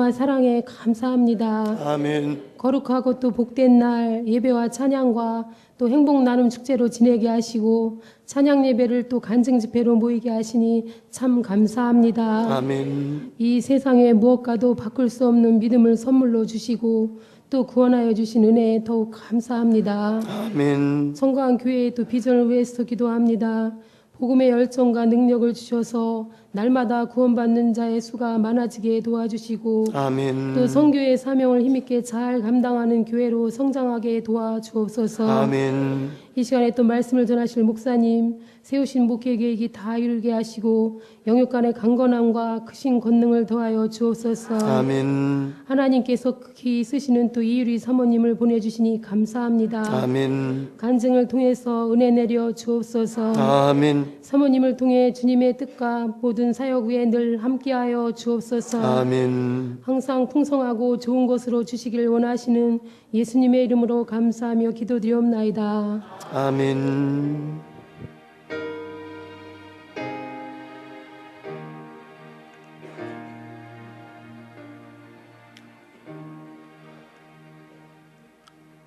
은혜와 사랑에 감사합니다. 아멘. 거룩하고 또 복된 날 예배와 찬양과 또 행복 나눔 축제로 지내게 하시고 찬양 예배를 또 간증 집회로 모이게 하시니 참 감사합니다. 아멘. 이 세상에 무엇과도 바꿀 수 없는 믿음을 선물로 주시고 또 구원하여 주신 은혜에 더욱 감사합니다. 아멘. 성광 교회의 또 비전을 위해서 기도합니다. 복음의 열정과 능력을 주셔서 날마다 구원받는 자의 수가 많아지게 도와주시고 아멘. 또 선교의 사명을 힘있게 잘 감당하는 교회로 성장하게 도와주옵소서. 아멘. 이 시간에 또 말씀을 전하실 목사님 세우신 목회 계획이 다 이루게 하시고 영육 간의 강건함과 크신 권능을 더하여 주옵소서. 아멘. 하나님께서 극히 쓰시는 또 이유리 사모님을 보내주시니 감사합니다. 아멘. 간증을 통해서 은혜 내려 주옵소서. 아멘. 사모님을 통해 주님의 뜻과 모든 사역 위에 늘 함께하여 주옵소서. 아멘. 항상 풍성하고 좋은 것으로 주시길 원하시는 예수님의 이름으로 감사하며 기도드리옵나이다. 아멘.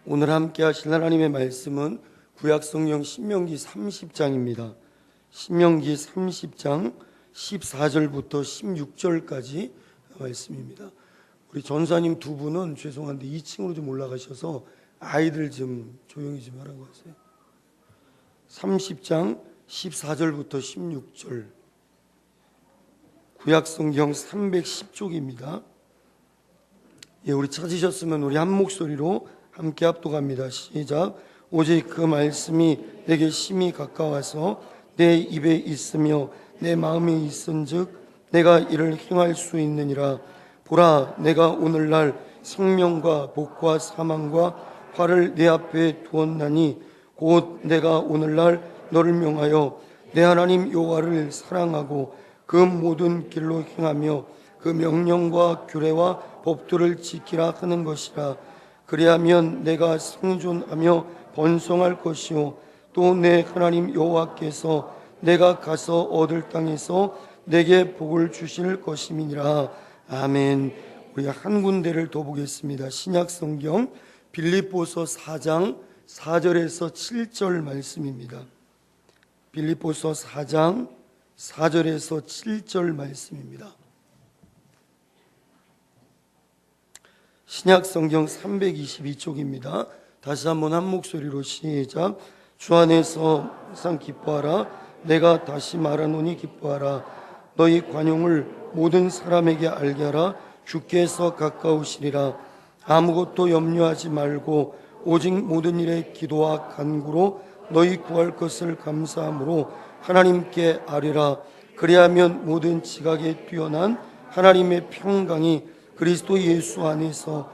오늘 함께 하실 하나님의 말씀은 구약성경 신명기 30장입니다. 신명기 30장 14절부터 16절까지 말씀입니다. 우리 전사님 두 분은 죄송한데 2층으로 좀 올라가셔서 아이들 좀 조용히 좀 하라고 하세요. 30장 14절부터 16절 구약성경 310쪽입니다. 예, 우리 찾으셨으면 우리 한 목소리로 함께 합독합니다. 시작. 오직 그 말씀이 내게 심히 가까워서 내 입에 있으며 내 마음에 있은즉 내가 이를 행할 수 있느니라. 보라, 내가 오늘날 생명과 복과 사망과 화를 내 앞에 두었나니 곧 내가 오늘날 너를 명하여 내 하나님 여호와를 사랑하고 그 모든 길로 행하며 그 명령과 규례와 법도를 지키라 하는 것이라. 그리하면 내가 생존하며 번성할 것이요 또 내 하나님 여호와께서 내가 가서 얻을 땅에서 내게 복을 주실 것임이니라. 아멘. 우리 한 군데를 더 보겠습니다. 신약성경 빌립보서 4장 4절에서 7절 말씀입니다. 빌립보서 4장 4절에서 7절 말씀입니다. 신약성경 322쪽입니다. 다시 한번 한 목소리로 시작. 주 안에서 항상 기뻐하라. 내가 다시 말하노니 기뻐하라. 너희 관용을 모든 사람에게 알게 하라. 주께서 가까우시리라. 아무것도 염려하지 말고 오직 모든 일에 기도와 간구로 너희 구할 것을 감사함으로 하나님께 아뢰라. 그리하면 모든 지각에 뛰어난 하나님의 평강이 그리스도 예수 안에서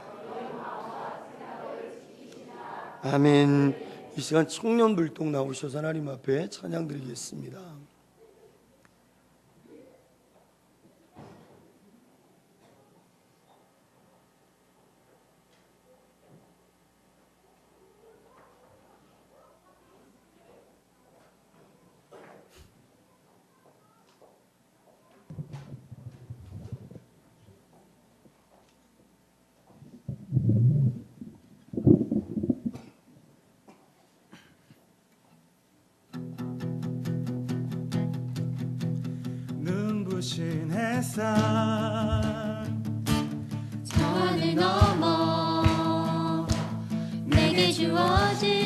아멘. 이 시간 청년불동 나오셔서 하나님 앞에 찬양 드리겠습니다. 눈부신 햇살 저 하늘 넘어 내게 주어진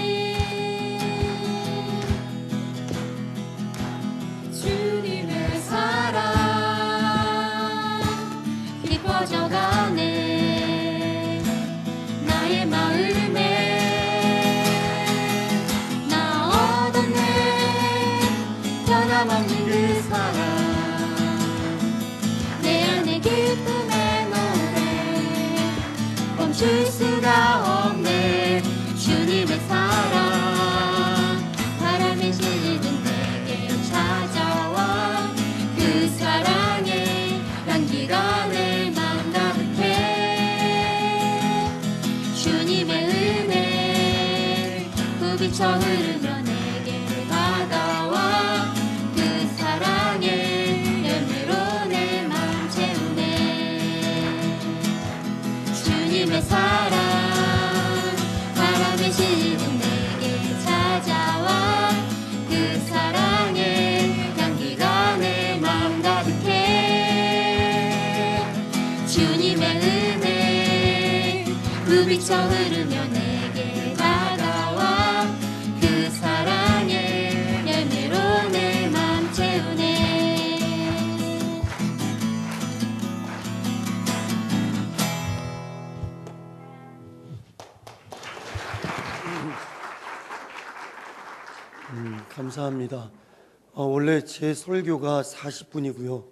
주님의 사랑 깊어져가네. 나의 마음에 나 얻었네. 변함없는 그 사랑 멈출 수가 없네. 주님의 사랑 바람에 실리는 내게 찾아와 그 사랑에 향기가 내 맘 가득해. 주님의 은혜 부비쳐 흐르며 내게 다가와 그 사랑에 열매로 내 맘 채우네. 주님의 은혜 부비쳐 흐르며 내게 다가와 그 사랑의 열매로 내 맘 채우네. 감사합니다. 원래 제 설교가 40분이고요.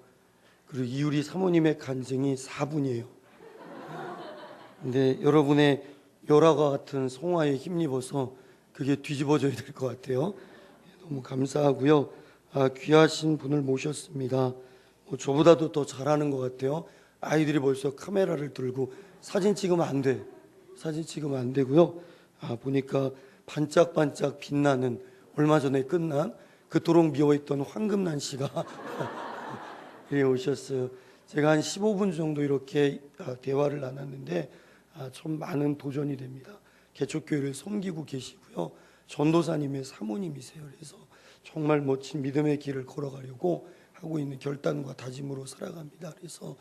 그리고 이유리 사모님의 간증이 4분이에요. 근데 여러분의 열화와 같은 성화에 힘입어서 그게 뒤집어져야 될 것 같아요. 너무 감사하고요. 귀하신 분을 모셨습니다. 저보다도 더 잘하는 것 같아요. 아이들이 벌써 카메라를 들고 사진 찍으면 안 돼. 사진 찍으면 안 되고요. 보니까 반짝반짝 빛나는 얼마 전에 끝난 그토록 미워했던 황금난 씨가 예, 오셨어요. 제가 한 15분 정도 이렇게 대화를 나눴는데 좀 많은 도전이 됩니다. 개척교회를 섬기고 계시고요. 전도사님의 사모님이세요. 그래서 정말 멋진 믿음의 길을 걸어가려고 하고 있는 결단과 다짐으로 살아갑니다. 그래서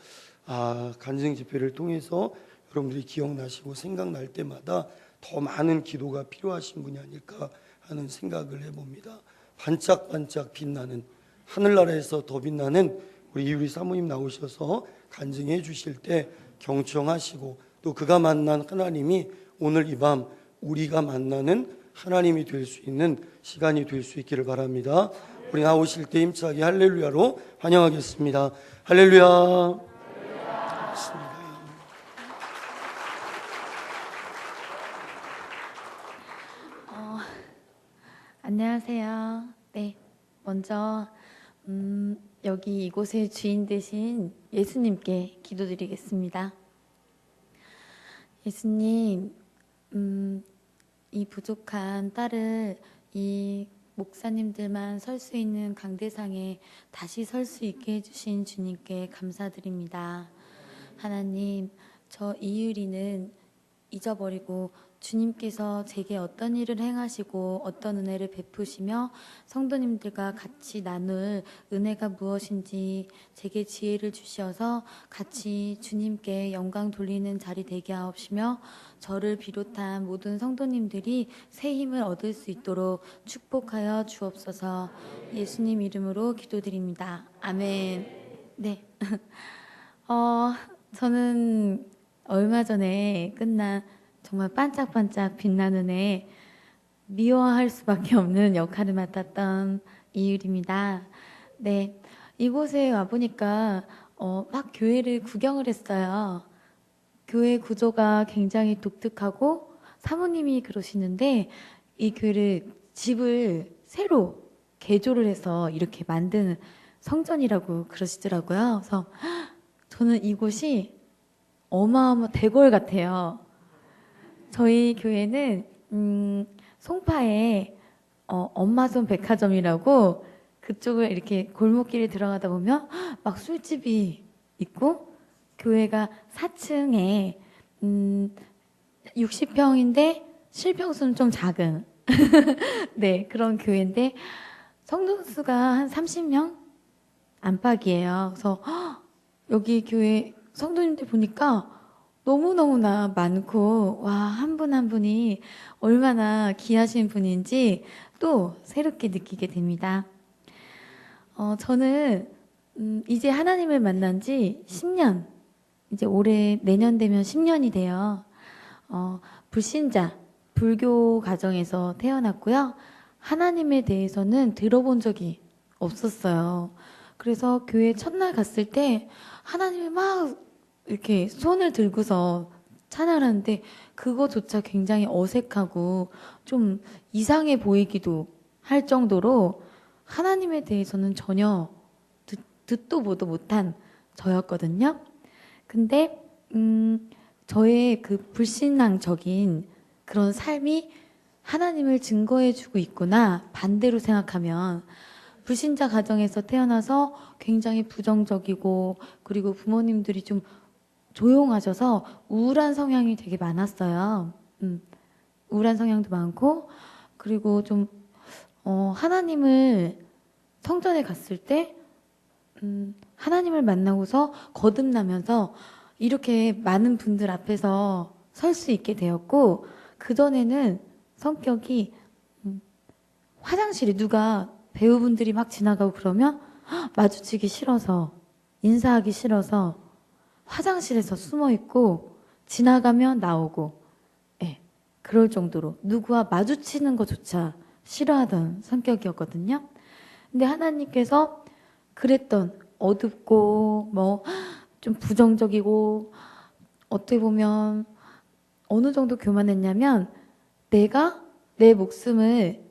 간증 집회를 통해서 여러분들이 기억나시고 생각날 때마다 더 많은 기도가 필요하신 분이 아닐까 하는 생각을 해봅니다. 반짝반짝 빛나는 하늘나라에서 더 빛나는 우리 이유리 사모님 나오셔서 간증해 주실 때 경청하시고 또 그가 만난 하나님이 오늘 이 밤 우리가 만나는 하나님이 될 수 있는 시간이 될 수 있기를 바랍니다. 우리 나오실 때 힘차게 할렐루야로 환영하겠습니다. 할렐루야. 안녕하세요. 네, 먼저 여기 이곳의 주인 되신 예수님께 기도드리겠습니다. 예수님, 이 부족한 딸을 이 목사님들만 설 수 있는 강대상에 다시 설 수 있게 해주신 주님께 감사드립니다. 하나님, 저 이유리는 잊어버리고 주님께서 제게 어떤 일을 행하시고 어떤 은혜를 베푸시며 성도님들과 같이 나눌 은혜가 무엇인지 제게 지혜를 주시어서 같이 주님께 영광 돌리는 자리 되게 하옵시며 저를 비롯한 모든 성도님들이 새 힘을 얻을 수 있도록 축복하여 주옵소서. 예수님 이름으로 기도드립니다. 아멘. 네. 저는 얼마 전에 끝난 정말 반짝반짝 빛나는 애, 미워할 수밖에 없는 역할을 맡았던 이유리입니다. 네, 이곳에 와보니까 막 교회를 구경을 했어요. 교회 구조가 굉장히 독특하고 사모님이 그러시는데 이 교회를 집을 새로 개조를 해서 이렇게 만든 성전이라고 그러시더라고요. 그래서 저는 이곳이 어마어마 대궐 같아요. 저희 교회는 송파에 엄마손 백화점이라고 그쪽을 이렇게 골목길에 들어가다 보면 막 술집이 있고 교회가 4층에 60평인데 실평수는 좀 작은 네, 그런 교회인데 성도 수가 한 30명 안팎이에요. 그래서 여기 교회 성도님들 보니까 너무너무나 많고 와, 한 분 한 분이 얼마나 귀하신 분인지 또 새롭게 느끼게 됩니다. 저는 이제 하나님을 만난 지 10년, 이제 올해 내년 되면 10년이 돼요. 불신자, 불교 가정에서 태어났고요. 하나님에 대해서는 들어본 적이 없었어요. 그래서 교회 첫날 갔을 때 하나님을 막 이렇게 손을 들고서 찬양을 하는데 그거조차 굉장히 어색하고 좀 이상해 보이기도 할 정도로 하나님에 대해서는 전혀 듣도 보도 못한 저였거든요. 근데 저의 그 불신앙적인 그런 삶이 하나님을 증거해주고 있구나 반대로 생각하면 불신자 가정에서 태어나서 굉장히 부정적이고 그리고 부모님들이 좀 조용하셔서 우울한 성향이 되게 많았어요. 우울한 성향도 많고 그리고 좀 하나님을 성전에 갔을 때 하나님을 만나고서 거듭나면서 이렇게 많은 분들 앞에서 설 수 있게 되었고, 그전에는 성격이 화장실에 누가 배우분들이 막 지나가고 그러면 마주치기 싫어서, 인사하기 싫어서 화장실에서 숨어 있고 지나가면 나오고, 예, 그럴 정도로 누구와 마주치는 것조차 싫어하던 성격이었거든요. 근데 하나님께서 그랬던 어둡고 뭐 좀 부정적이고 어떻게 보면 어느 정도 교만했냐면 내가 내 목숨을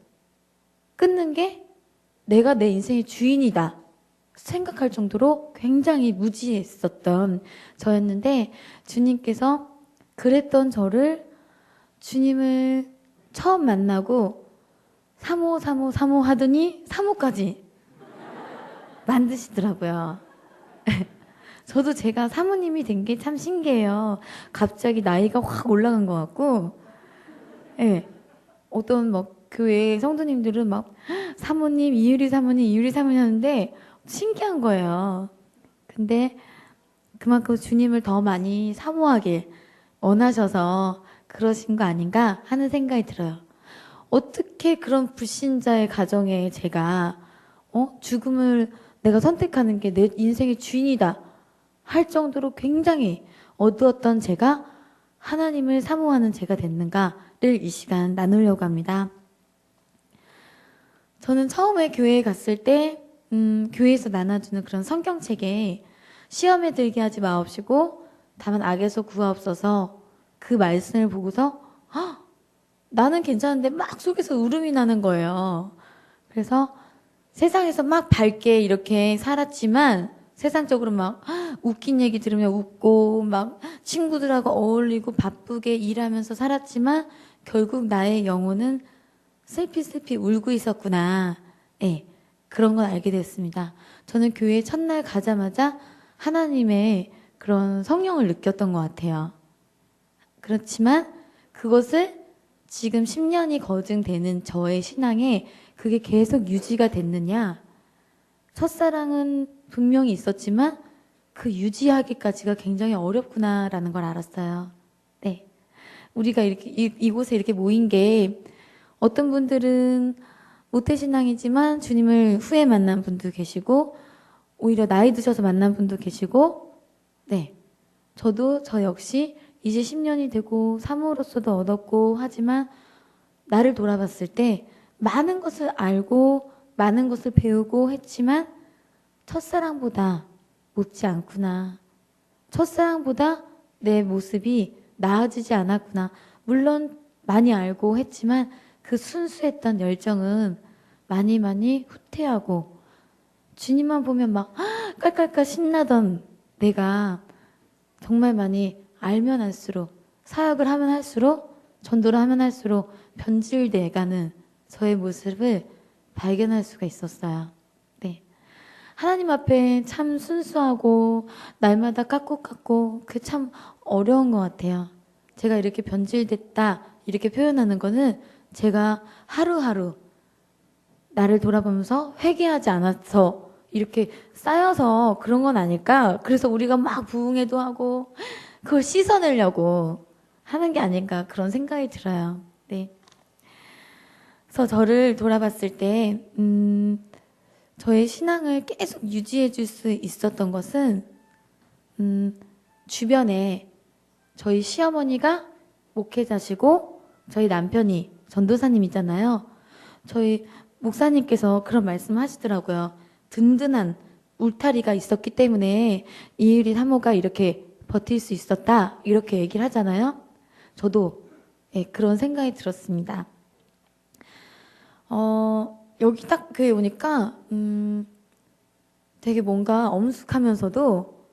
끊는 게 내가 내 인생의 주인이다 생각할 정도로 굉장히 무지했었던 저였는데, 주님께서 그랬던 저를 주님을 처음 만나고 사모 하더니 사모까지 만드시더라고요. 저도 제가 사모님이 된 게 참 신기해요. 갑자기 나이가 확 올라간 것 같고, 예. 어떤 뭐 교회 성도님들은 막 사모님, 이유리 사모님 하는데 신기한 거예요. 근데 그만큼 주님을 더 많이 사모하길 원하셔서 그러신 거 아닌가 하는 생각이 들어요. 어떻게 그런 불신자의 가정에 제가 죽음을 내가 선택하는 게 내 인생의 주인이다 할 정도로 굉장히 어두웠던 제가 하나님을 사모하는 제가 됐는가를 이 시간 나누려고 합니다. 저는 처음에 교회에 갔을 때 교회에서 나눠주는 그런 성경책에 시험에 들게 하지 마옵시고 다만 악에서 구하옵소서, 그 말씀을 보고서 나는 괜찮은데 막 속에서 울음이 나는 거예요. 그래서 세상에서 막 밝게 이렇게 살았지만 세상적으로 막 웃긴 얘기 들으면 웃고 막 친구들하고 어울리고 바쁘게 일하면서 살았지만 결국 나의 영혼은 슬피 울고 있었구나. 예, 그런 걸 알게 됐습니다. 저는 교회 첫날 가자마자 하나님의 그런 성령을 느꼈던 것 같아요. 그렇지만 그것을 지금 10년이 거증되는 저의 신앙에 그게 계속 유지가 됐느냐? 첫사랑은 분명히 있었지만 그 유지하기까지가 굉장히 어렵구나라는 걸 알았어요. 네. 우리가 이렇게 이곳에 이렇게 모인 게 어떤 분들은 모태신앙이지만 주님을 후에 만난 분도 계시고 오히려 나이 드셔서 만난 분도 계시고, 네. 저 역시 이제 10년이 되고 사모로서도 얻었고 하지만 나를 돌아봤을 때 많은 것을 알고 많은 것을 배우고 했지만 첫사랑보다 못지 않구나. 첫사랑보다 내 모습이 나아지지 않았구나. 물론 많이 알고 했지만 그 순수했던 열정은 많이 후퇴하고 주님만 보면 막 깔깔깔 신나던 내가 정말 많이 알면 할수록, 사역을 하면 할수록, 전도를 하면 할수록 변질돼가는 저의 모습을 발견할 수가 있었어요. 네. 하나님 앞에 참 순수하고 날마다 깎고 그게 참 어려운 것 같아요. 제가 이렇게 변질됐다 이렇게 표현하는 거는 제가 하루하루 나를 돌아보면서 회개하지 않아서 이렇게 쌓여서 그런 건 아닐까? 그래서 우리가 막 부흥회도 하고 그걸 씻어내려고 하는 게 아닌가 그런 생각이 들어요. 네. 그래서 저를 돌아봤을 때 저의 신앙을 계속 유지해 줄 수 있었던 것은 주변에 저희 시어머니가 목회자시고 저희 남편이 전도사님이잖아요. 저희 목사님께서 그런 말씀 하시더라고요. 든든한 울타리가 있었기 때문에 이유리 사모가 이렇게 버틸 수 있었다 이렇게 얘기를 하잖아요. 저도 그런 생각이 들었습니다. 여기 딱 교회 오니까 되게 뭔가 엄숙하면서도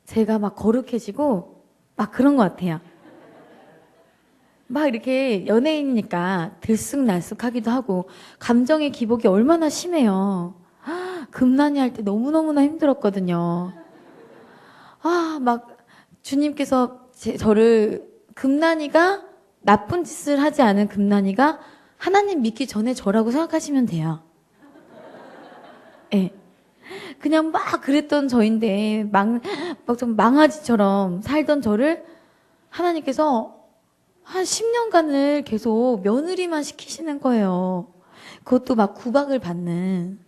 제가 막 거룩해지고 막 그런 것 같아요. 막 이렇게 연예인이니까 들쑥날쑥하기도 하고 감정의 기복이 얼마나 심해요. 금난이 할 때 너무너무나 힘들었거든요. 막 주님께서 저를 금난이가 나쁜 짓을 하지 않은 금난이가 하나님 믿기 전에 저라고 생각하시면 돼요. 예. 그냥 막 그랬던 저인데 막 좀 망아지처럼 살던 저를 하나님께서 한 10년간을 계속 며느리만 시키시는 거예요. 그것도 막 구박을 받는.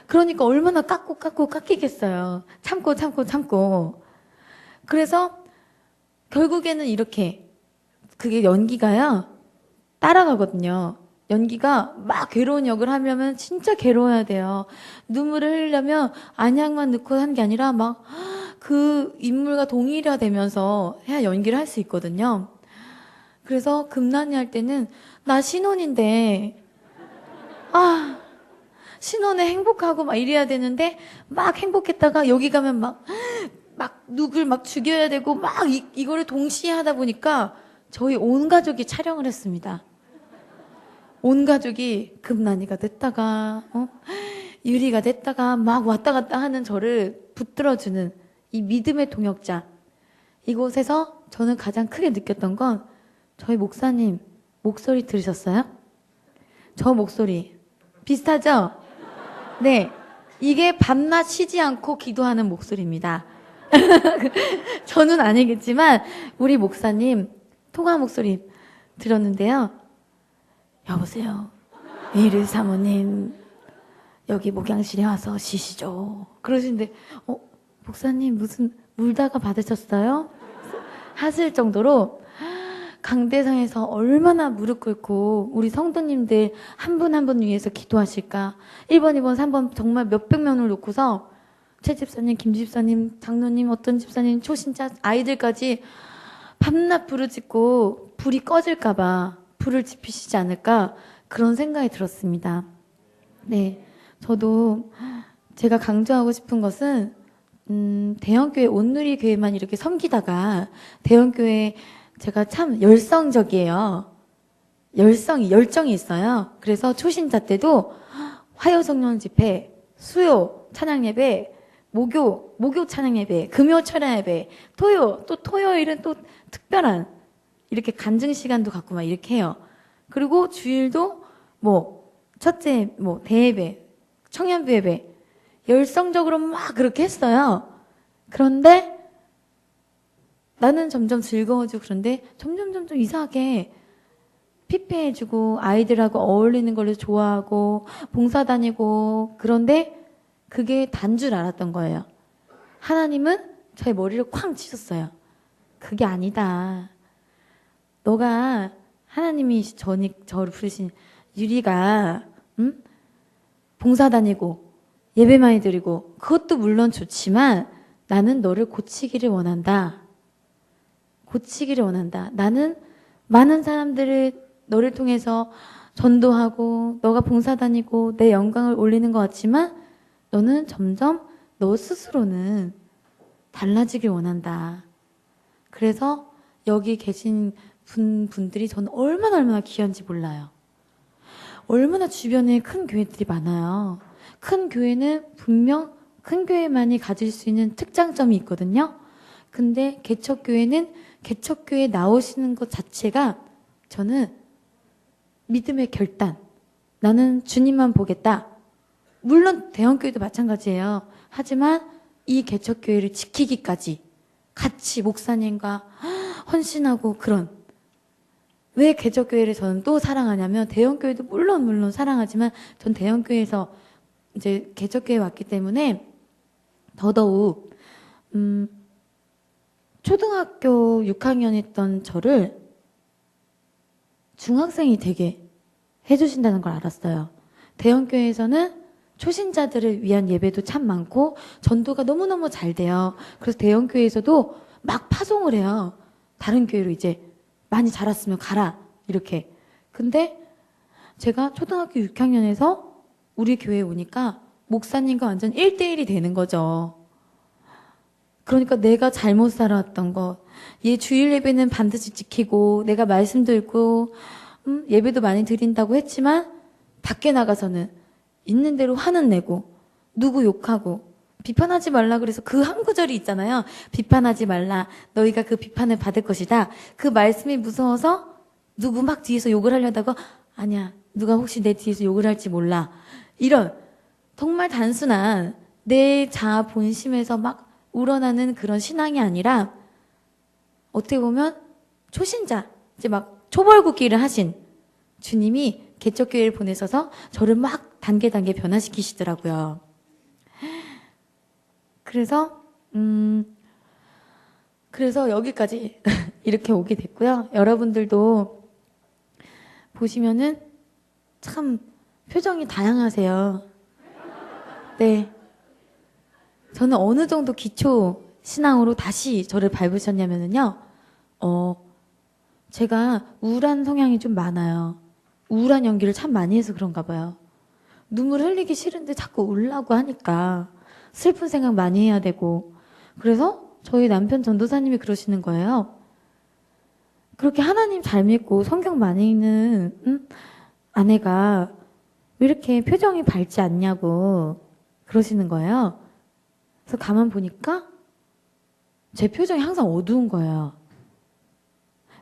그러니까 얼마나 깎고 깎이겠어요. 참고. 그래서 결국에는 이렇게 그게 연기가요. 따라가거든요. 연기가 막 괴로운 역을 하려면 진짜 괴로워야 돼요. 눈물을 흘리려면 안약만 넣고 한 게 아니라 막 그 인물과 동일화되면서 해야 연기를 할 수 있거든요. 그래서 금난이 할 때는 나 신혼인데 신혼에 행복하고 막 이래야 되는데 막 행복했다가 여기 가면 막 누굴 막 죽여야 되고 막 이거를 동시에 하다 보니까 저희 온 가족이 촬영을 했습니다. 온 가족이 금난이가 됐다가 유리가 됐다가 막 왔다 갔다 하는 저를 붙들어주는 이 믿음의 동역자. 이곳에서 저는 가장 크게 느꼈던 건 저희 목사님 목소리 들으셨어요? 저 목소리 비슷하죠? 네, 이게 밤낮 쉬지 않고 기도하는 목소리입니다. 저는 아니겠지만 우리 목사님 통화 목소리 들었는데요. 여보세요. 이르 사모님 여기 목양실에 와서 쉬시죠. 그러시는데 목사님 무슨 울다가 받으셨어요? 하실 정도로 강대상에서 얼마나 무릎 꿇고 우리 성도님들 한 분 한 분 위해서 기도하실까. 1번, 2번, 3번 정말 몇백 명을 놓고서 최 집사님, 김 집사님, 장로님, 어떤 집사님, 초신자 아이들까지 밤낮 부르짖고 불이 꺼질까 봐 불을 지피시지 않을까 그런 생각이 들었습니다. 네, 저도 제가 강조하고 싶은 것은 대형교회 온누리 교회만 이렇게 섬기다가 대형교회 제가 참 열성적이에요. 열정이 있어요. 그래서 초신자 때도 화요성령 집회, 수요 찬양 예배, 목요 찬양 예배, 금요 찬양 예배, 토요일은 또 특별한 이렇게 간증 시간도 갖고 막 이렇게 해요. 그리고 주일도 첫째 대예배, 청년부 예배 열성적으로 막 그렇게 했어요. 그런데 나는 점점 즐거워지고 그런데 점점 이상하게 피폐해지고 아이들하고 어울리는 걸 좋아하고 봉사 다니고 그런데 그게 단 줄 알았던 거예요. 하나님은 저의 머리를 쾅 치셨어요. 그게 아니다. 너가 하나님이 저를 부르신 유리가 봉사 다니고 예배 많이 드리고 그것도 물론 좋지만 나는 너를 고치기를 원한다. 나는 많은 사람들을 너를 통해서 전도하고 너가 봉사 다니고 내 영광을 올리는 것 같지만 너는 점점 너 스스로는 달라지길 원한다. 그래서 여기 계신 분들이 저는 얼마나 귀한지 몰라요. 얼마나 주변에 큰 교회들이 많아요. 큰 교회는 분명 큰 교회만이 가질 수 있는 특장점이 있거든요. 근데 개척교회는 개척교회에 나오시는 것 자체가 저는 믿음의 결단. 나는 주님만 보겠다. 물론 대형교회도 마찬가지예요. 하지만 이 개척교회를 지키기까지 같이 목사님과 헌신하고 그런. 왜 개척교회를 저는 또 사랑하냐면 대형교회도 물론 사랑하지만 전 대형교회에서 이제 개척교회에 왔기 때문에 더더욱 초등학교 6학년 했던 저를 중학생이 되게 해주신다는 걸 알았어요. 대형교회에서는 초신자들을 위한 예배도 참 많고 전도가 너무너무 잘 돼요. 그래서 대형교회에서도 막 파송을 해요. 다른 교회로 이제 많이 자랐으면 가라 이렇게. 근데 제가 초등학교 6학년에서 우리 교회에 오니까 목사님과 완전 1대1이 되는 거죠. 그러니까 내가 잘못 살아왔던 것, 얘 주일 예배는 반드시 지키고 내가 말씀도 읽고 예배도 많이 드린다고 했지만 밖에 나가서는 있는 대로 화는 내고 누구 욕하고 비판하지 말라 그래서 그 한 구절이 있잖아요. 비판하지 말라. 너희가 그 비판을 받을 것이다. 그 말씀이 무서워서 누구 막 뒤에서 욕을 하려다가 아니야. 누가 혹시 내 뒤에서 욕을 할지 몰라. 이런 정말 단순한 내 자아 본심에서 막 우러나는 그런 신앙이 아니라 어떻게 보면 초신자, 이제 막 초벌국기를 하신 주님이 개척교회를 보내셔서 저를 막 단계 변화시키시더라고요. 그래서 여기까지 이렇게 오게 됐고요. 여러분들도 보시면은 참 표정이 다양하세요. 네. 저는 어느 정도 기초 신앙으로 다시 저를 밟으셨냐면요. 제가 우울한 성향이 좀 많아요. 우울한 연기를 참 많이 해서 그런가 봐요. 눈물 흘리기 싫은데 자꾸 울라고 하니까 슬픈 생각 많이 해야 되고. 그래서 저희 남편 전도사님이 그러시는 거예요. 그렇게 하나님 잘 믿고 성경 많이 읽는 아내가 왜 이렇게 표정이 밝지 않냐고 그러시는 거예요. 그래서 가만 보니까 제 표정이 항상 어두운 거예요.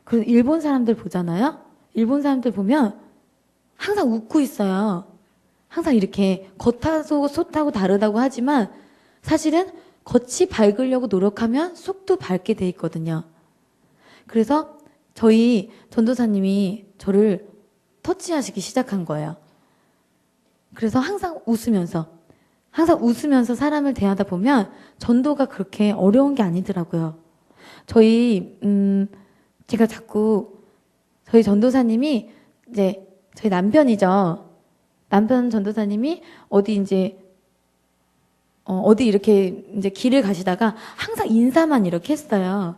그래서 일본 사람들 보잖아요. 일본 사람들 보면 항상 웃고 있어요. 항상 이렇게 겉하고 속하고 다르다고 하지만 사실은 겉이 밝으려고 노력하면 속도 밝게 돼 있거든요. 그래서 저희 전도사님이 저를 터치하시기 시작한 거예요. 그래서 항상 웃으면서 사람을 대하다 보면 전도가 그렇게 어려운 게 아니더라고요. 제가 자꾸 저희 전도사님이 이제 저희 남편이죠. 남편 전도사님이 어디 이렇게 이제 길을 가시다가 항상 인사만 이렇게 했어요.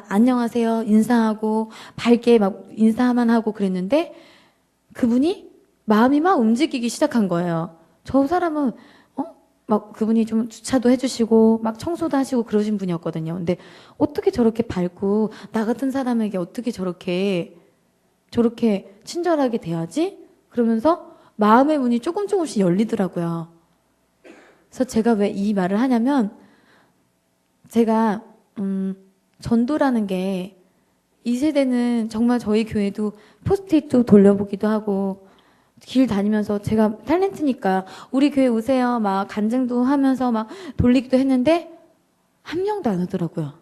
안녕하세요. 인사하고 밝게 막 인사만 하고 그랬는데 그분이 마음이 막 움직이기 시작한 거예요. 저 사람은 막 그분이 좀 주차도 해주시고 막 청소도 하시고 그러신 분이었거든요. 근데 어떻게 저렇게 밝고 나 같은 사람에게 어떻게 저렇게 친절하게 대하지? 그러면서 마음의 문이 조금씩 열리더라고요. 그래서 제가 왜 이 말을 하냐면 제가 전도라는 게 이 세대는 정말 저희 교회도 포스트잇도 돌려보기도 하고 길 다니면서 제가 탤런트니까 우리 교회 오세요 막 간증도 하면서 막 돌리기도 했는데 한 명도 안 오더라고요.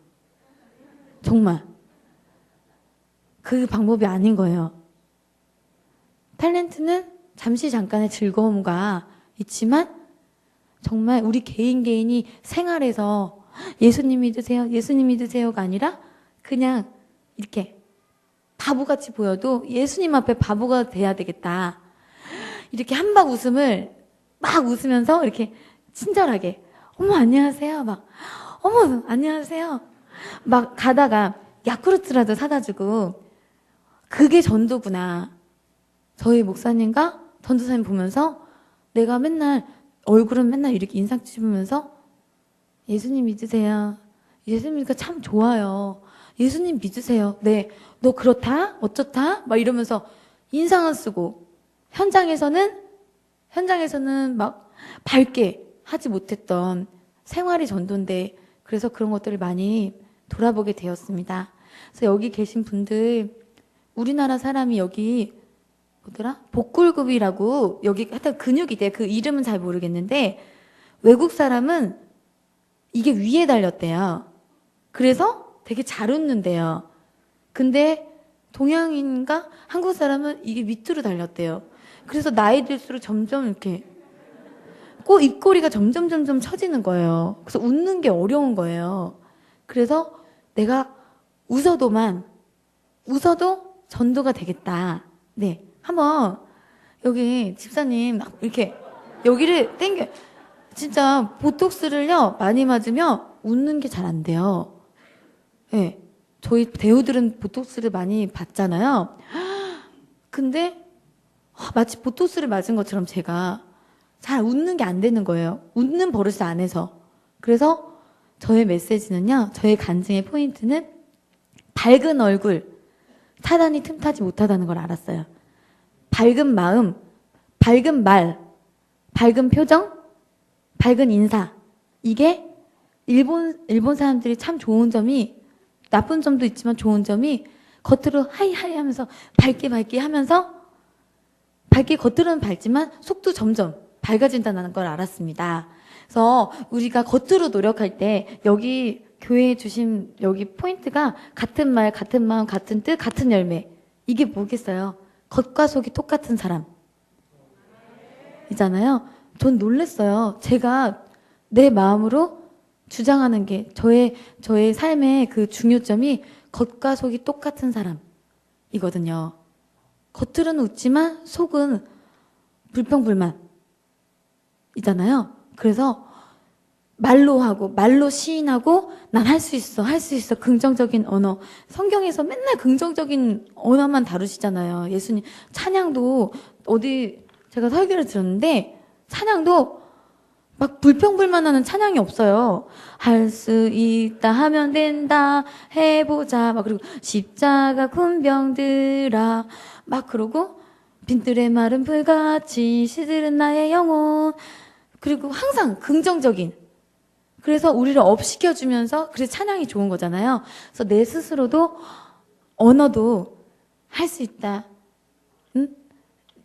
정말 그 방법이 아닌 거예요. 탤런트는 잠깐의 즐거움과 있지만 정말 우리 개인이 생활에서 예수님 믿으세요가 아니라 그냥 이렇게 바보같이 보여도 예수님 앞에 바보가 돼야 되겠다. 이렇게 한박 웃음을 막 웃으면서 이렇게 친절하게 어머 안녕하세요 어머 안녕하세요 막 가다가 야쿠르트라도 사다 주고 그게 전도구나. 저희 목사님과 전도사님 보면서 내가 얼굴은 맨날 이렇게 인상 찝으면서 예수님 믿으세요. 예수님이니까 참 좋아요. 예수님 믿으세요. 네, 너 그렇다? 어쩌다? 막 이러면서 인상을 쓰고 현장에서는 막 밝게 하지 못했던 생활이 전도인데 그래서 그런 것들을 많이 돌아보게 되었습니다. 그래서 여기 계신 분들 우리나라 사람이 여기 복골급이라고 여기 하여튼 근육이 돼. 그 이름은 잘 모르겠는데 외국 사람은 이게 위에 달렸대요. 그래서 되게 잘 웃는데요. 근데 동양인과 한국 사람은 이게 밑으로 달렸대요. 그래서 나이 들수록 점점 이렇게 입꼬리가 점점 처지는 거예요. 그래서 웃는 게 어려운 거예요. 그래서 내가 웃어도 전도가 되겠다. 네. 한번 여기 집사님 이렇게 여기를 당겨. 진짜 보톡스를요 많이 맞으면 웃는 게 잘 안 돼요. 네. 저희 배우들은 보톡스를 많이 받잖아요. 근데 마치 보톡스를 맞은 것처럼 제가 잘 웃는 게 안 되는 거예요. 웃는 버릇을 안 해서. 그래서 저의 메시지는요, 저의 간증의 포인트는 밝은 얼굴, 사단이 틈타지 못하다는 걸 알았어요. 밝은 마음, 밝은 말, 밝은 표정, 밝은 인사. 이게 일본 사람들이 참 좋은 점이, 나쁜 점도 있지만 좋은 점이 겉으로 하이하이 하면서 밝게 하면서 겉으로는 밝지만 속도 점점 밝아진다는 걸 알았습니다. 그래서 우리가 겉으로 노력할 때 여기 교회에 주신 여기 포인트가 같은 말, 같은 마음, 같은 뜻, 같은 열매. 이게 뭐겠어요? 겉과 속이 똑같은 사람. 이잖아요. 전 놀랬어요. 제가 내 마음으로 주장하는 게 저의 삶의 그 중요점이 겉과 속이 똑같은 사람이거든요. 겉으로는 웃지만 속은 불평불만 이잖아요. 그래서 말로 하고 말로 시인하고 난 할 수 있어, 할 수 있어. 긍정적인 언어. 성경에서 맨날 긍정적인 언어만 다루시잖아요. 예수님 찬양도 어디 제가 설교를 들었는데 찬양도 막 불평불만하는 찬양이 없어요. 할 수 있다 하면 된다 해보자 막 그리고 십자가 군병들아 막 그러고 빈들의 마른 불같이 시들은 나의 영혼 그리고 항상 긍정적인 그래서 우리를 업시켜주면서 그래서 찬양이 좋은 거잖아요. 그래서 내 스스로도 언어도 할 수 있다. 응?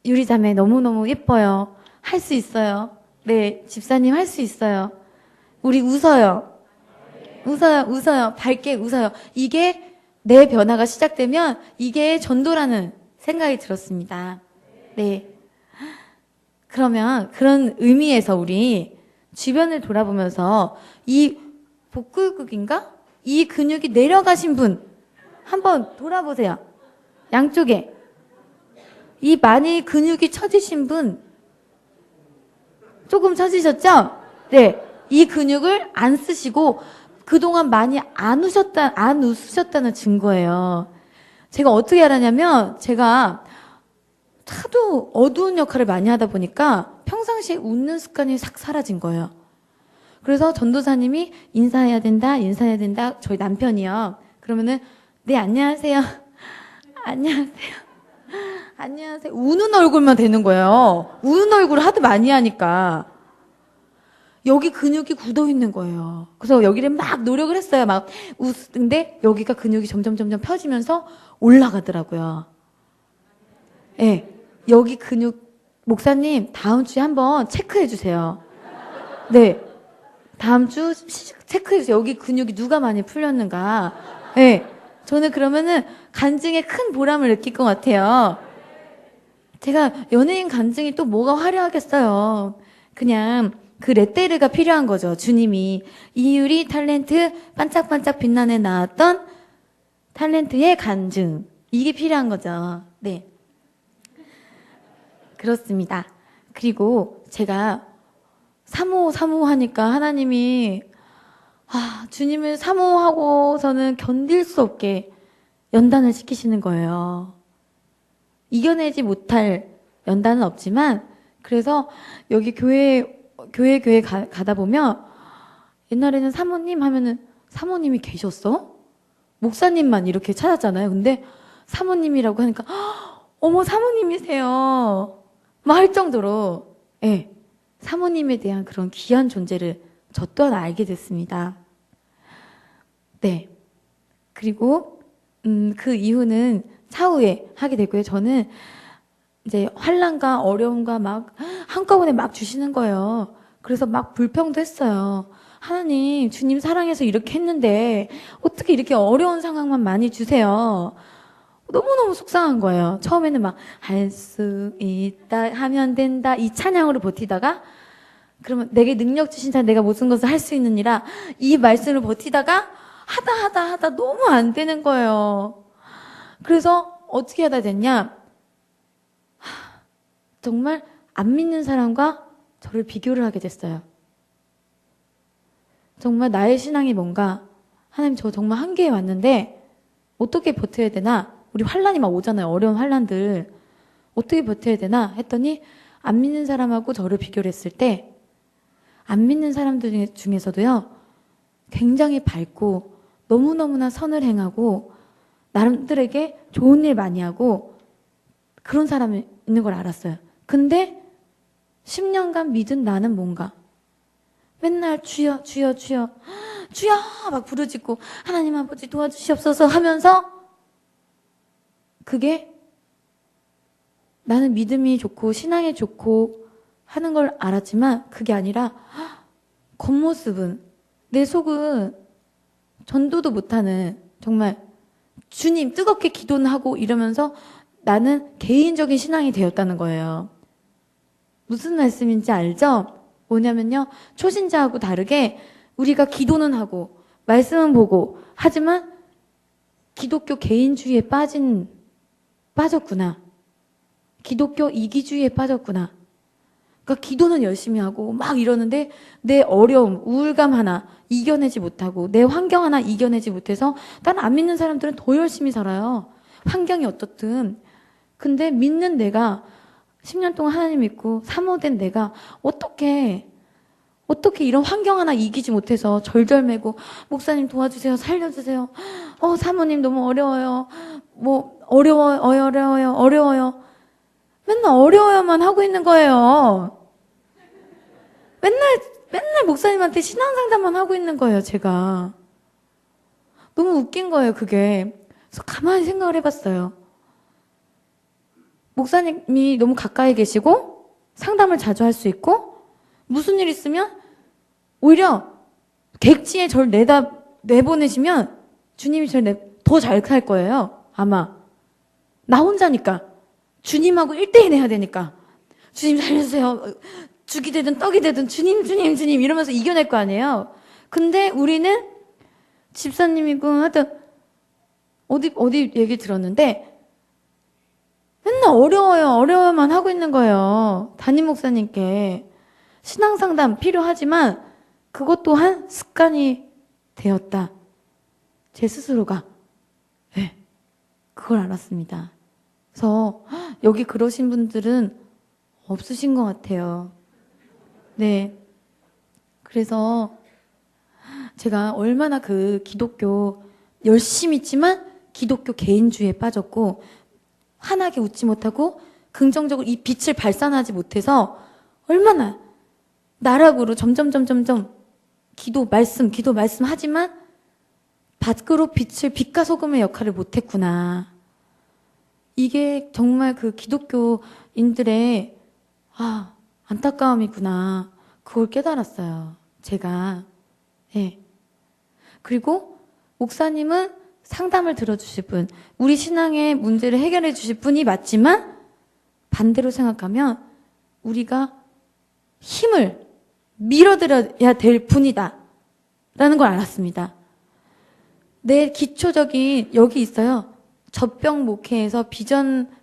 유리자매 너무너무 예뻐요. 할 수 있어요. 네, 집사님 할 수 있어요. 우리 웃어요. 웃어요. 밝게 웃어요. 이게 내 변화가 시작되면 이게 전도라는 생각이 들었습니다. 네. 그러면 그런 의미에서 우리 주변을 돌아보면서 이 복근극인가? 이 근육이 내려가신 분 한번 돌아보세요. 양쪽에. 이 많이 근육이 처지신 분 조금 처지셨죠? 네. 이 근육을 안 쓰시고 그동안 많이 안 웃으셨다는 증거예요. 제가 어떻게 알았냐면 제가 하도 어두운 역할을 많이 하다 보니까 평상시에 웃는 습관이 싹 사라진 거예요. 그래서 전도사님이 인사해야 된다. 저희 남편이요. 그러면은 네, 안녕하세요. 안녕하세요. 우는 얼굴만 되는 거예요. 우는 얼굴을 하도 많이 하니까. 여기 근육이 굳어 있는 거예요. 그래서 여기를 막 노력을 했어요. 막 웃는데 여기가 근육이 점점 펴지면서 올라가더라고요. 예. 네. 여기 근육 목사님 다음 주에 한번 체크해 주세요. 네. 다음 주 체크해 주세요. 여기 근육이 누가 많이 풀렸는가. 예. 네. 저는 그러면은 간증에 큰 보람을 느낄 것 같아요. 제가 연예인 간증이 또 뭐가 화려하겠어요. 그냥 그 레떼르가 필요한 거죠. 주님이 이유리 탤런트 반짝반짝 빛나네 나왔던 탤런트의 간증 이게 필요한 거죠. 네. 그렇습니다. 그리고 제가 사모 하니까 하나님이 주님을 사모하고서는 견딜 수 없게 연단을 시키시는 거예요. 이겨내지 못할 연단은 없지만 그래서 여기 교회 가다 보면 옛날에는 사모님 하면은 사모님이 계셨어? 목사님만 이렇게 찾았잖아요. 근데 사모님이라고 하니까 어머 사모님이세요. 막 할 정도로 예, 사모님에 대한 그런 귀한 존재를 저 또한 알게 됐습니다. 네. 그리고 그 이후는 차후에 하게 됐고요. 저는 이제 환난과 어려움과 막 한꺼번에 막 주시는 거예요. 그래서 막 불평도 했어요. 하나님, 주님 사랑해서 이렇게 했는데 어떻게 이렇게 어려운 상황만 많이 주세요. 너무너무 속상한 거예요. 처음에는 막 할 수 있다 하면 된다 이 찬양으로 버티다가 그러면 내게 능력 주신 자 내가 모든 것을 할 수 있느니라 이 말씀을 버티다가 하다 너무 안 되는 거예요. 그래서 어떻게 하다 됐냐? 정말 안 믿는 사람과 저를 비교를 하게 됐어요. 정말 나의 신앙이 뭔가 하나님 저 정말 한계에 왔는데 어떻게 버텨야 되나? 우리 환난이 막 오잖아요. 어려운 환난들. 어떻게 버텨야 되나? 했더니 안 믿는 사람하고 저를 비교를 했을 때 안 믿는 사람들 중에서도요. 굉장히 밝고 너무너무나 선을 행하고 남들에게 좋은 일 많이 하고 그런 사람이 있는 걸 알았어요. 근데 10년간 믿은 나는 뭔가 맨날 주여 막 부르짖고 하나님 아버지 도와주시옵소서 하면서 그게 나는 믿음이 좋고 신앙이 좋고 하는 걸 알았지만 그게 아니라 겉모습은, 내 속은 전도도 못하는, 정말 주님 뜨겁게 기도는 하고 이러면서 나는 개인적인 신앙이 되었다는 거예요. 무슨 말씀인지 알죠? 뭐냐면요, 초신자하고 다르게 우리가 기도는 하고 말씀은 보고 하지만 기독교 개인주의에 빠졌구나. 기독교 이기주의에 빠졌구나. 그러니까 기도는 열심히 하고 막 이러는데 내 어려움, 우울감 하나 이겨내지 못하고 내 환경 하나 이겨내지 못해서 다른 안 믿는 사람들은 더 열심히 살아요. 환경이 어떻든. 근데 믿는 내가 10년 동안 하나님 믿고 사모된 내가 어떻게 이런 환경 하나 이기지 못해서 절절매고 목사님 도와주세요, 살려주세요. 사모님 너무 어려워요. 어려워요. 맨날 어려워야만 하고 있는 거예요. 맨날 목사님한테 신앙 상담만 하고 있는 거예요, 제가. 너무 웃긴 거예요, 그게. 그래서 가만히 생각을 해봤어요. 목사님이 너무 가까이 계시고 상담을 자주 할 수 있고 무슨 일 있으면 오히려 객지에 절 내보내시면 주님이 더 잘 살 거예요. 아마. 나 혼자니까. 주님하고 1대1 해야 되니까. 주님 살려주세요. 죽이 되든 떡이 되든 주님 이러면서 이겨낼 거 아니에요. 근데 우리는 집사님이고 하여튼 어디 얘기 들었는데 맨날 어려워요만 하고 있는 거예요. 담임 목사님께. 신앙 상담 필요하지만 그것 또한 습관이 되었다. 제 스스로가. 네, 그걸 알았습니다. 그래서 여기 그러신 분들은 없으신 것 같아요. 네. 그래서 제가 얼마나 그 기독교 열심히 있지만 기독교 개인주의에 빠졌고 환하게 웃지 못하고 긍정적으로 이 빛을 발산하지 못해서 얼마나 나락으로 점점 기도 말씀 하지만 밖으로 빛과 소금의 역할을 못했구나. 이게 정말 그 기독교인들의 안타까움이구나. 그걸 깨달았어요. 제가. 예. 그리고 목사님은 상담을 들어주실 분, 우리 신앙의 문제를 해결해 주실 분이 맞지만 반대로 생각하면 우리가 힘을 밀어드려야 될 분이다 라는 걸 알았습니다. 내 기초적인 여기 있어요. 젖병 목회에서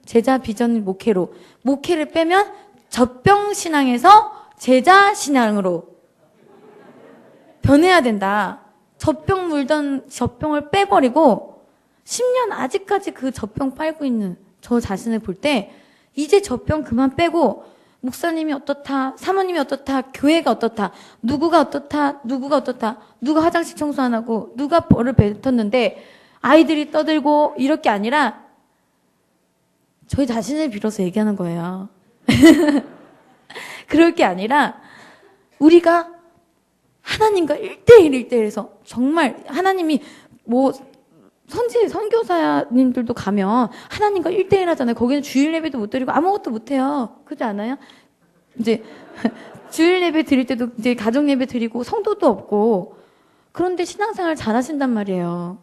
제자 비전 목회로 목회를 빼면 젖병 신앙에서 제자 신앙으로 변해야 된다. 젖병 물던 젖병을 빼버리고 10년 아직까지 그 젖병 빨고 있는 저 자신을 볼 때 이제 젖병 그만 빼고 목사님이 어떻다, 사모님이 어떻다, 교회가 어떻다, 누구가 어떻다, 누가 화장실 청소 안 하고 누가 벌을 뱉었는데 아이들이 떠들고 이럴 게 아니라 저희 자신을 빌어서 얘기하는 거예요. 그럴 게 아니라 우리가 하나님과 1대1에서 정말 하나님이 선교사님들도 가면 하나님과 1대1 하잖아요. 거기는 주일 예배도 못 드리고 아무것도 못 해요. 그렇지 않아요? 이제 주일 예배 드릴 때도 이제 가정 예배 드리고 성도도 없고 그런데 신앙생활 잘 하신단 말이에요.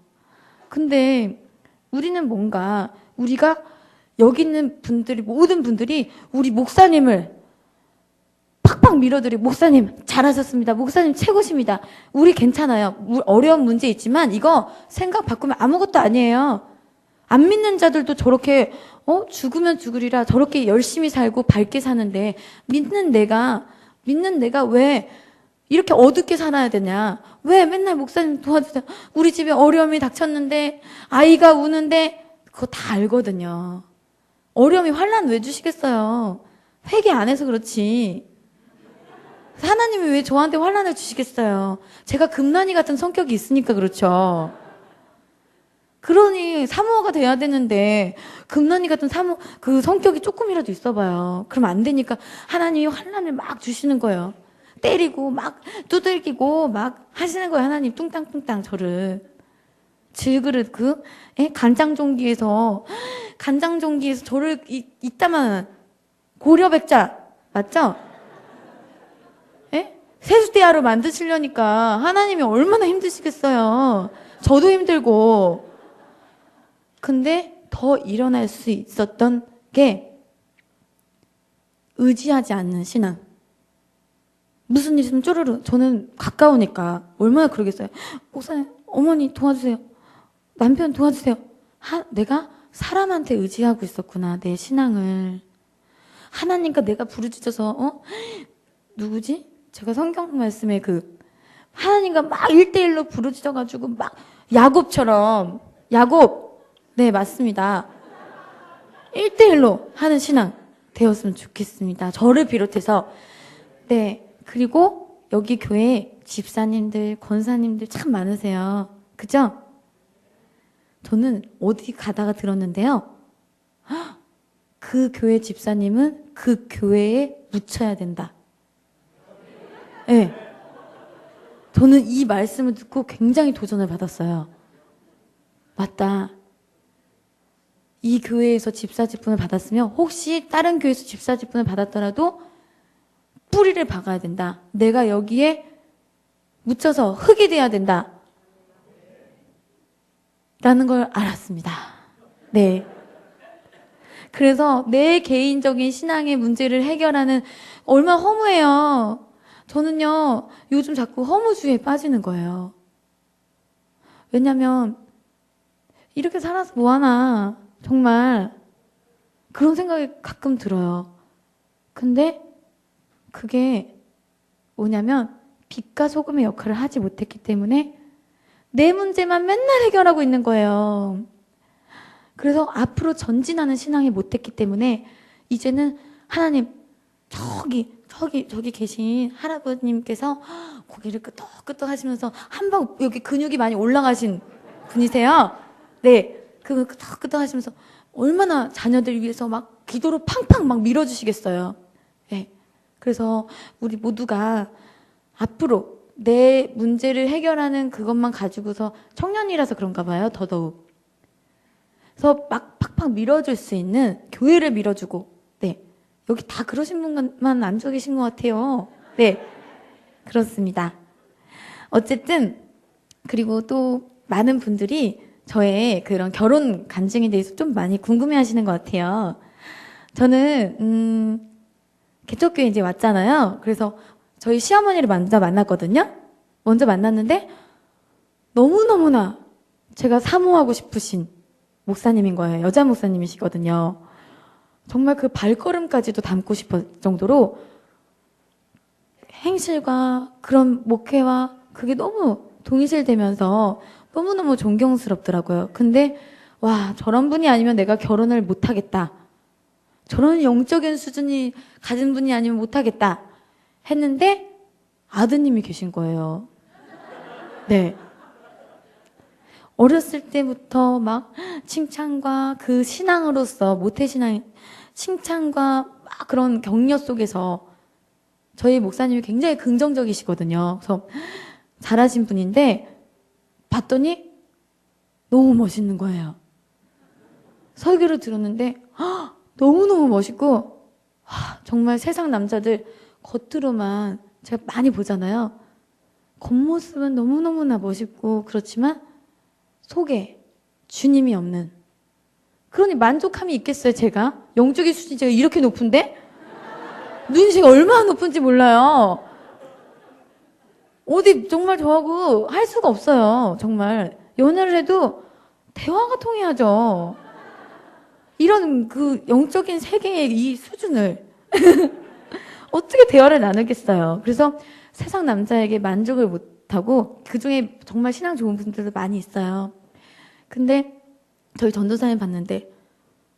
근데 우리는 뭔가 우리가 여기 있는 분들이 모든 분들이 우리 목사님을 팍팍 밀어드리고 목사님 잘하셨습니다. 목사님 최고십니다. 우리 괜찮아요. 어려운 문제 있지만 이거 생각 바꾸면 아무것도 아니에요. 안 믿는 자들도 저렇게 죽으면 죽으리라 저렇게 열심히 살고 밝게 사는데 믿는 내가 왜 이렇게 어둡게 살아야 되냐. 왜 맨날 목사님 도와주세요. 우리 집에 어려움이 닥쳤는데 아이가 우는데 그거 다 알거든요. 어려움이 환난 왜 주시겠어요. 회개 안 해서 그렇지. 하나님이 왜 저한테 환난을 주시겠어요. 제가 금난이 같은 성격이 있으니까 그렇죠. 그러니 사모가 돼야 되는데 금난이 같은 그 성격이 조금이라도 있어봐요. 그럼 안 되니까 하나님이 환난을 막 주시는 거예요. 때리고 막 두들기고 막 하시는 거예요. 하나님 뚱땅뚱땅 저를. 질그릇 간장종기에서 저를 이따만 고려백자 맞죠? 예? 세수대야로 만드시려니까 하나님이 얼마나 힘드시겠어요. 저도 힘들고. 근데 더 일어날 수 있었던 게 의지하지 않는 신앙. 무슨 일 있으면 쪼르르. 저는 가까우니까 얼마나 그러겠어요. 목사님, 어머니 도와주세요. 남편 도와주세요. 내가 사람한테 의지하고 있었구나, 내 신앙을. 하나님과 내가 부르짖어서 누구지? 제가 성경 말씀에 하나님과 막 1대1로 부르짖어가지고 막 야곱처럼 네, 맞습니다. 1대1로 하는 신앙 되었으면 좋겠습니다. 저를 비롯해서. 네, 그리고 여기 교회에 집사님들, 권사님들 참 많으세요. 그죠? 저는 어디 가다가 들었는데요. 그 교회 집사님은 그 교회에 묻혀야 된다. 네. 저는 이 말씀을 듣고 굉장히 도전을 받았어요. 맞다. 이 교회에서 집사 직분을 받았으면 혹시 다른 교회에서 집사 직분을 받았더라도 뿌리를 박아야 된다. 내가 여기에 묻혀서 흙이 돼야 된다. 라는 걸 알았습니다. 네. 그래서 내 개인적인 신앙의 문제를 해결하는 얼마나 허무해요. 저는요, 요즘 자꾸 허무주의에 빠지는 거예요. 왜냐면 이렇게 살아서 뭐하나 정말 그런 생각이 가끔 들어요. 근데 그게 뭐냐면 빛과 소금의 역할을 하지 못했기 때문에 내 문제만 맨날 해결하고 있는 거예요. 그래서 앞으로 전진하는 신앙이 못했기 때문에 이제는 하나님 저기 계신 할아버님께서 고개를 끄덕끄덕 하시면서 한방 여기 근육이 많이 올라가신 분이세요. 네, 그 끄덕끄덕 하시면서 얼마나 자녀들 위해서 막 기도로 팡팡 막 밀어주시겠어요. 네, 그래서 우리 모두가 앞으로 내 문제를 해결하는 그것만 가지고서 청년이라서 그런가 봐요. 더더욱. 그래서 막 팍팍 밀어줄 수 있는 교회를 밀어주고, 네, 여기 다 그러신 분만 앉아 계신 것 같아요. 네, 그렇습니다. 어쨌든 그리고 또 많은 분들이 저의 그런 결혼 간증에 대해서 좀 많이 궁금해하시는 것 같아요. 저는 개척교회 이제 왔잖아요. 그래서 저희 시어머니를 먼저 만났거든요. 먼저 만났는데 너무너무나 제가 사모하고 싶으신 목사님인 거예요. 여자 목사님이시거든요. 정말 그 발걸음까지도 닮고 싶을 정도로 행실과 그런 목회와 그게 너무 동일시되면서 너무너무 존경스럽더라고요. 근데 와, 저런 분이 아니면 내가 결혼을 못하겠다. 저런 영적인 수준이 가진 분이 아니면 못하겠다 했는데 아드님이 계신 거예요. 네. 어렸을 때부터 막 칭찬과 그 신앙으로서 모태신앙 칭찬과 막 그런 격려 속에서 저희 목사님이 굉장히 긍정적이시거든요. 그래서 잘하신 분인데 봤더니 너무 멋있는 거예요. 설교를 들었는데 너무너무 멋있고 정말 세상 남자들 겉으로만 제가 많이 보잖아요. 겉모습은 너무너무나 멋있고 그렇지만 속에 주님이 없는, 그러니 만족함이 있겠어요. 제가 영적인 수준이 제가 이렇게 높은데 눈시가 얼마나 높은지 몰라요. 어디 정말 저하고 할 수가 없어요. 정말 연애를 해도 대화가 통해야죠. 이런 그 영적인 세계의 이 수준을 어떻게 대화를 나누겠어요. 그래서 세상 남자에게 만족을 못하고 그중에 정말 신앙 좋은 분들도 많이 있어요. 근데 저희 전도사님 봤는데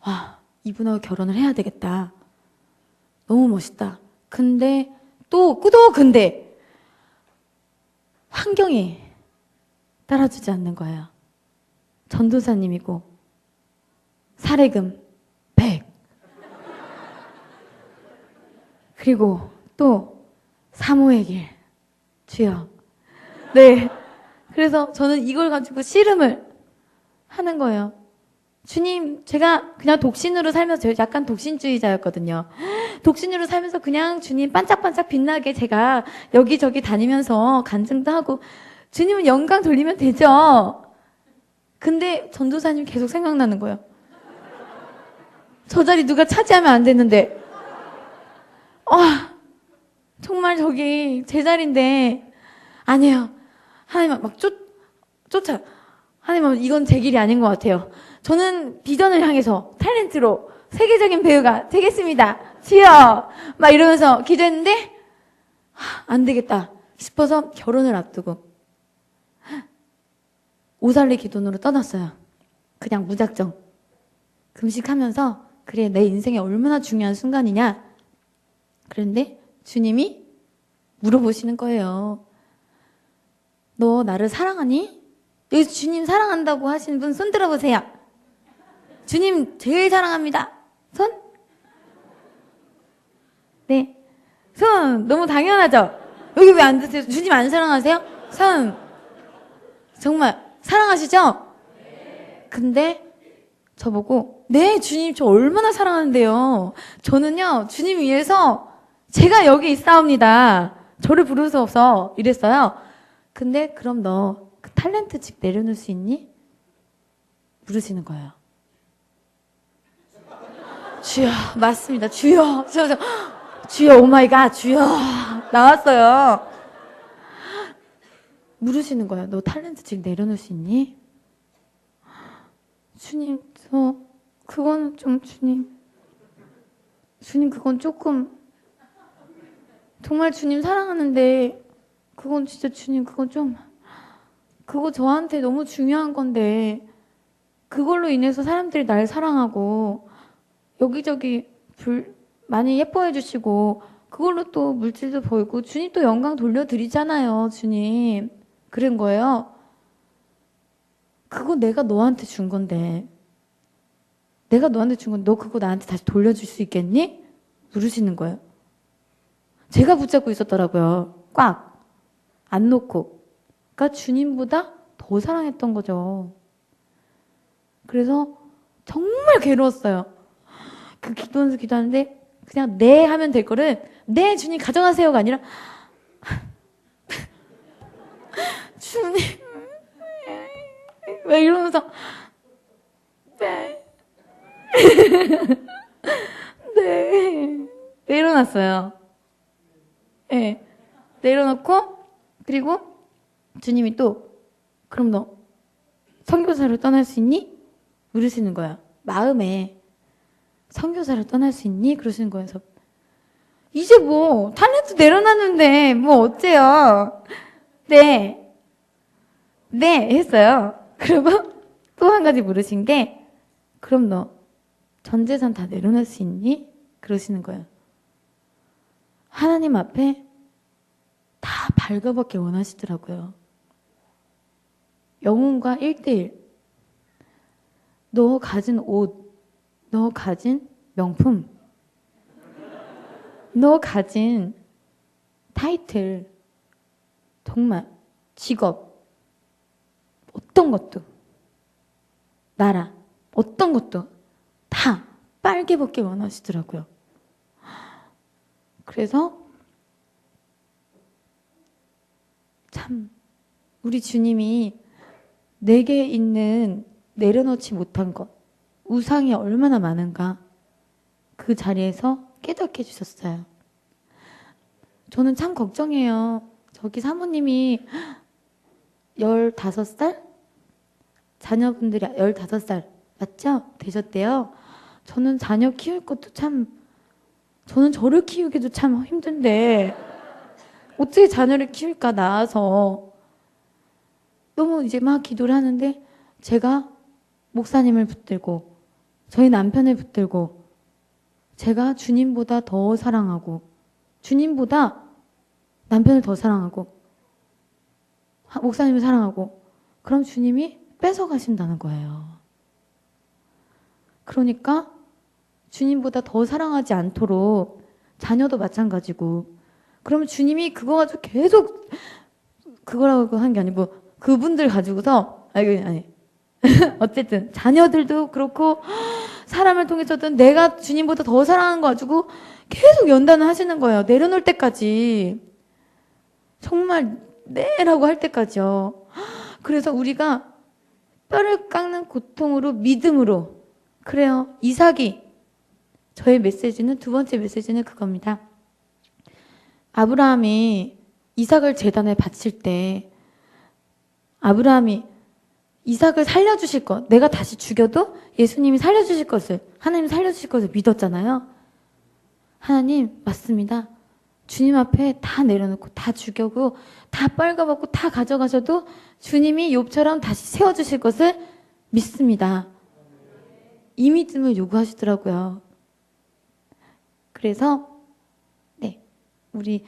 와, 이분하고 결혼을 해야 되겠다. 너무 멋있다. 근데 또 근데 환경이 따라주지 않는 거예요. 전도사님이고 사례금 100 그리고 또 사모의 길 주여. 네, 그래서 저는 이걸 가지고 씨름을 하는 거예요. 주님, 제가 그냥 독신으로 살면서, 저 약간 독신주의자였거든요. 독신으로 살면서 그냥 주님 반짝반짝 빛나게 제가 여기저기 다니면서 간증도 하고, 주님은 영광 돌리면 되죠? 근데 전도사님 계속 생각나는 거예요. 저 자리 누가 차지하면 안 되는데. 정말 저기 제 자리인데. 아니에요. 하나님 막 쫓아. 하나님 이건 제 길이 아닌 것 같아요. 저는 비전을 향해서 탤런트로 세계적인 배우가 되겠습니다. 주여! 막 이러면서 기도했는데, 안 되겠다 싶어서 결혼을 앞두고 오살리 기도원으로 떠났어요. 그냥 무작정. 금식하면서, 그래, 내 인생에 얼마나 중요한 순간이냐. 그런데 주님이 물어보시는 거예요. 너 나를 사랑하니? 여기서 주님 사랑한다고 하시는 분 손 들어보세요. 주님 제일 사랑합니다. 손? 네. 손. 너무 당연하죠? 여기 왜 안 드세요? 주님 안 사랑하세요? 손. 정말 사랑하시죠? 근데 저보고, 네, 주님 저 얼마나 사랑하는데요. 저는요, 주님 위해서 제가 여기 있사옵니다. 저를 부르셔서 이랬어요. 근데 그럼 너 그 탤런트직 내려놓을 수 있니? 물으시는 거예요. 주여, 맞습니다. 주여, 주여, 오마이갓, 주여, 나왔어요. 물으시는 거예요. 너 탤런트직 내려놓을 수 있니? 주님, 그거는 좀, 주님, 그건 조금, 정말 주님 사랑하는데, 그건 진짜 주님, 그거 저한테 너무 중요한 건데, 그걸로 인해서 사람들이 날 사랑하고, 여기저기 많이 예뻐해 주시고, 그걸로 또 물질도 벌고, 주님 또 영광 돌려드리잖아요, 주님. 그런 거예요. 그거 내가 너한테 준 건데, 너 그거 나한테 다시 돌려줄 수 있겠니? 물으시는 거예요. 제가 붙잡고 있었더라고요. 꽉. 안 놓고. 그러니까 주님보다 더 사랑했던 거죠. 그래서 정말 괴로웠어요. 그 기도하면서 기도하는데 그냥 네 하면 될 거를 네 주님 가져가세요가 아니라 주님 왜 이러면서 네 네 내려놨어요. 네 내려놓고 그리고 주님이 또 그럼 너 선교사로 떠날 수 있니? 물으시는 거야. 마음에 선교사로 떠날 수 있니? 그러시는 거예요. 그래서 이제 뭐 탤런트 내려놨는데 뭐 어째요? 네 했어요. 그리고 또 한 가지 물으신 게 그럼 너 전 재산 다 내려놓을 수 있니? 그러시는 거예요. 하나님 앞에 다 발가벗기 원하시더라고요. 영혼과 1:1. 너 가진 옷, 너 가진 명품, 너 가진 타이틀, 정말 직업, 어떤 것도, 나라, 어떤 것도 다 빨개 벗기 원하시더라고요. 그래서 참 우리 주님이 내게 있는 내려놓지 못한 것, 우상이 얼마나 많은가 그 자리에서 깨닫게 해주셨어요. 저는 참 걱정해요. 저기 사모님이 15살? 자녀분들이 15살 맞죠? 되셨대요. 저는 자녀 키울 것도 저는 저를 키우기도 참 힘든데 어떻게 자녀를 키울까 나와서 너무 이제 막 기도를 하는데 제가 목사님을 붙들고 저희 남편을 붙들고 제가 주님보다 더 사랑하고 주님보다 남편을 더 사랑하고 목사님을 사랑하고 그럼 주님이 뺏어가신다는 거예요. 그러니까 주님보다 더 사랑하지 않도록 자녀도 마찬가지고 그러면 주님이 그거 가지고 계속 그거라고 한 게 아니고 그분들 가지고서 아니 어쨌든 자녀들도 그렇고 사람을 통해서든 내가 주님보다 더 사랑하는 거 가지고 계속 연단을 하시는 거예요. 내려놓을 때까지. 정말 네라고 할 때까지요. 그래서 우리가 뼈를 깎는 고통으로 믿음으로 그래요. 이삭이 저의 메시지는 두 번째 메시지는 그겁니다. 아브라함이 이삭을 제단에 바칠 때 아브라함이 이삭을 살려주실 것, 내가 다시 죽여도 예수님이 살려주실 것을, 하나님이 살려주실 것을 믿었잖아요. 하나님, 맞습니다. 주님 앞에 다 내려놓고, 다 죽여고, 다 빨가벗고, 다 가져가셔도 주님이 욥처럼 다시 세워주실 것을 믿습니다. 이 믿음을 요구하시더라고요. 그래서, 네, 우리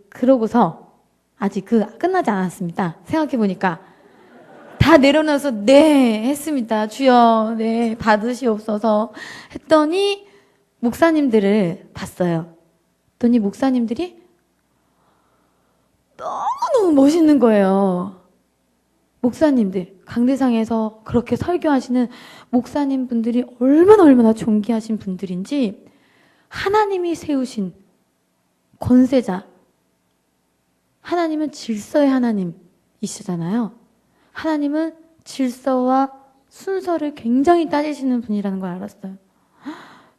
그러고서, 아직 끝나지 않았습니다. 생각해보니까. 다 내려놔서 네 했습니다. 주여 네 받으시옵소서 했더니 목사님들을 봤어요. 했더니 목사님들이 너무너무 멋있는 거예요. 목사님들 강대상에서 그렇게 설교하시는 목사님분들이 얼마나 존귀하신 분들인지 하나님이 세우신 권세자 하나님은 질서의 하나님이시잖아요. 하나님은 질서와 순서를 굉장히 따지시는 분이라는 걸 알았어요.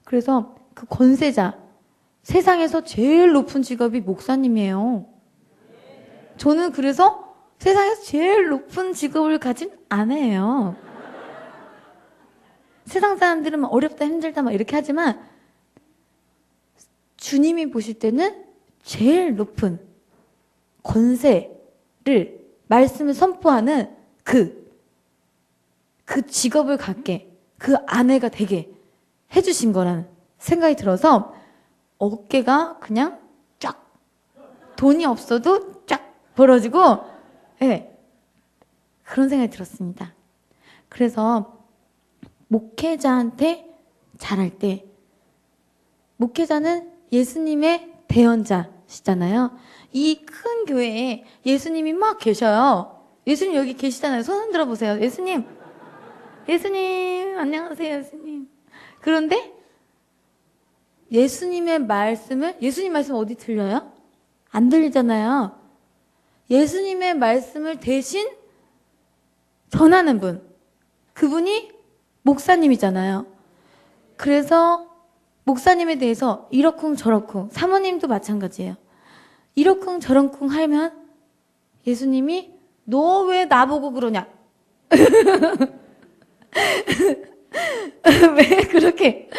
그래서 그 권세자, 세상에서 제일 높은 직업이 목사님이에요. 저는 그래서 세상에서 제일 높은 직업을 가진 아내예요. 세상 사람들은 막 어렵다 힘들다 막 이렇게 하지만 주님이 보실 때는 제일 높은 권세를 말씀을 선포하는 그 직업을 갖게, 그 아내가 되게 해주신 거라는 생각이 들어서 어깨가 그냥 쫙, 돈이 없어도 쫙 벌어지고, 네, 그런 생각이 들었습니다. 그래서 목회자한테 잘할 때, 목회자는 예수님의 대언자시잖아요. 이 큰 교회에 예수님이 막 계셔요. 예수님 여기 계시잖아요. 손 흔들어 보세요. 예수님, 안녕하세요, 예수님. 그런데 예수님 말씀 어디 들려요? 안 들리잖아요. 예수님의 말씀을 대신 전하는 분, 그분이 목사님이잖아요. 그래서 목사님에 대해서 이러쿵 저러쿵, 사모님도 마찬가지예요. 이러쿵 저러쿵 하면 예수님이 너 왜 나보고 그러냐? 왜 그렇게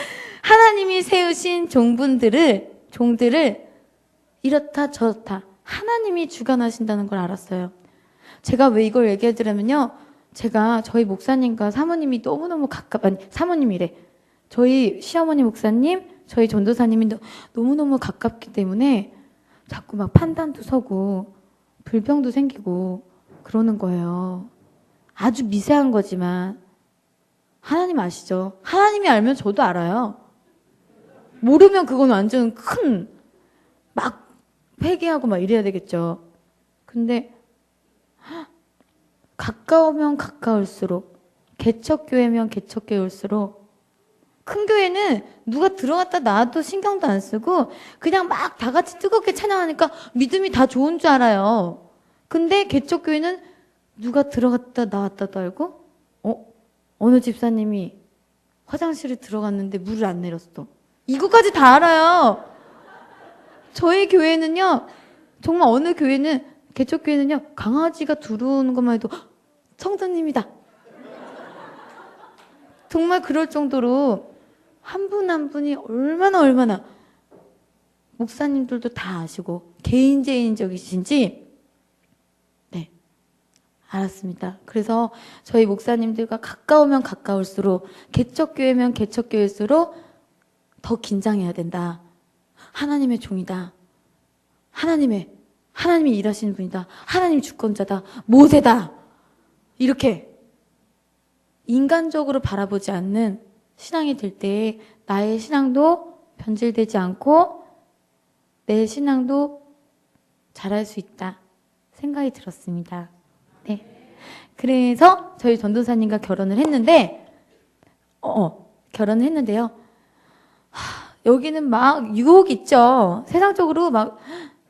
하나님이 세우신 종들을 이렇다 저렇다 하나님이 주관하신다는 걸 알았어요. 제가 왜 이걸 얘기해 드리면요. 제가 저희 목사님과 사모님이 너무너무 사모님이래. 저희 시어머니 목사님, 저희 전도사님이 너무너무 가깝기 때문에 자꾸 막 판단도 서고 불평도 생기고 그러는 거예요. 아주 미세한 거지만 하나님 아시죠? 하나님이 알면 저도 알아요. 모르면 그건 완전 큰 막 회개하고 막 이래야 되겠죠. 근데 가까우면 가까울수록 개척교회면 개척교회일수록 큰 교회는 누가 들어갔다 나와도 신경도 안 쓰고 그냥 막 다 같이 뜨겁게 찬양하니까 믿음이 다 좋은 줄 알아요. 근데 개척교회는 누가 들어갔다 나왔다도 알고 어느 집사님이 화장실에 들어갔는데 물을 안 내렸어. 이거까지 다 알아요. 저희 교회는요. 정말 어느 교회는 개척교회는요. 강아지가 들어오는 것만 해도 성도님이다. 정말 그럴 정도로 한 분 한 분이 얼마나 목사님들도 다 아시고 개인적이신지 네 알았습니다. 그래서 저희 목사님들과 가까우면 가까울수록 개척교회면 개척교회일수록 더 긴장해야 된다. 하나님의 종이다. 하나님이 일하시는 분이다. 하나님이 주권자다. 모세다. 이렇게 인간적으로 바라보지 않는 신앙이 될 때 나의 신앙도 변질되지 않고 내 신앙도 잘할 수 있다 생각이 들었습니다. 네. 그래서 저희 전도사님과 결혼을 했는데, 결혼을 했는데요. 여기는 막 유혹 있죠. 세상적으로 막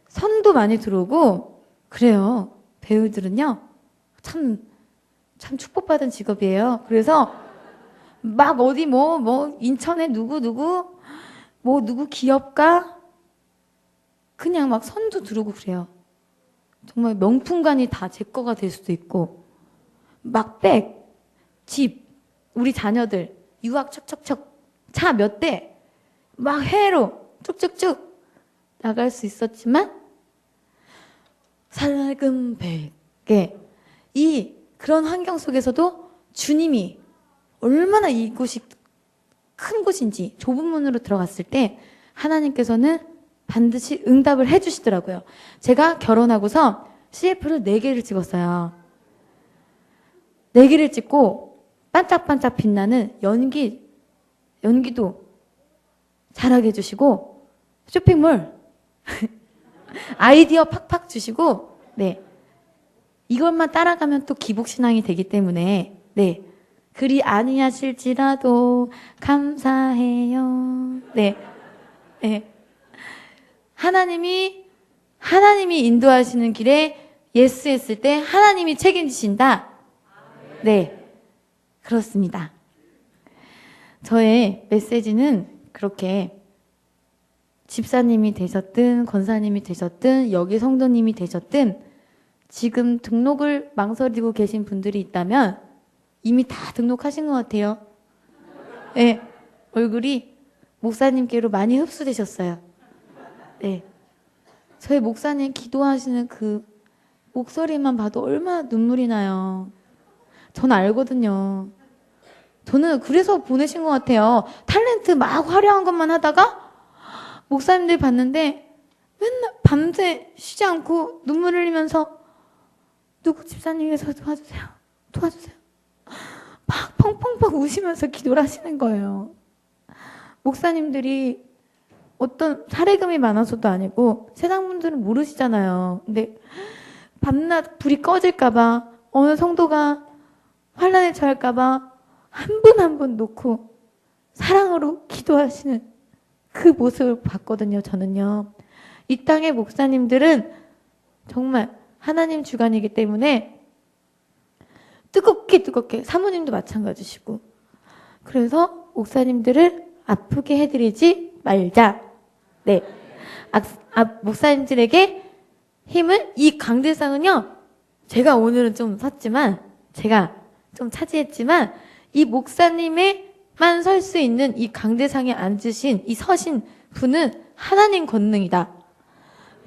선도 많이 들어오고 그래요. 배우들은요. 참 축복받은 직업이에요. 그래서 막 어디 인천에 누구 기업가 그냥 막 선도 들어오고 그래요. 정말 명품관이 다 제 거가 될 수도 있고 막 집, 우리 자녀들 유학 척척척 차 몇 대 막 해외로 쭉쭉쭉 나갈 수 있었지만 살금 백개 이 그런 환경 속에서도 주님이 얼마나 이곳이 큰 곳인지 좁은 문으로 들어갔을 때 하나님께서는 반드시 응답을 해주시더라고요. 제가 결혼하고서 CF를 4개를 찍었어요. 4개를 찍고 반짝반짝 빛나는 연기도 잘하게 해주시고 쇼핑몰 아이디어 팍팍 주시고 네 이것만 따라가면 또 기복신앙이 되기 때문에 네 그리 아니하실지라도 감사해요. 네. 하나님이 인도하시는 길에 예스 했을 때 하나님이 책임지신다. 네. 그렇습니다. 저의 메시지는 그렇게 집사님이 되셨든 권사님이 되셨든 여기 성도님이 되셨든 지금 등록을 망설이고 계신 분들이 있다면 이미 다 등록하신 것 같아요. 네, 얼굴이 목사님께로 많이 흡수되셨어요. 네, 저희 목사님 기도하시는 그 목소리만 봐도 얼마나 눈물이 나요. 저는 알거든요. 저는 그래서 보내신 것 같아요. 탤런트 막 화려한 것만 하다가 목사님들 봤는데 맨날 밤새 쉬지 않고 눈물 흘리면서 누구 집사님께서 도와주세요. 막 펑펑펑 우시면서 기도를 하시는 거예요. 목사님들이 어떤 사례금이 많아서도 아니고 세상 분들은 모르시잖아요. 근데 밤낮 불이 꺼질까봐 어느 성도가 환난에 처할까봐 한 분 한 분 놓고 사랑으로 기도하시는 그 모습을 봤거든요. 저는요. 이 땅의 목사님들은 정말 하나님 주관이기 때문에 뜨겁게 사모님도 마찬가지시고 그래서 목사님들을 아프게 해드리지 말자. 네, 목사님들에게 힘을 이 강대상은요. 제가 오늘은 좀 섰지만 제가 좀 차지했지만 이 목사님에만 설 수 있는 이 강대상에 앉으신 이 서신 분은 하나님 권능이다.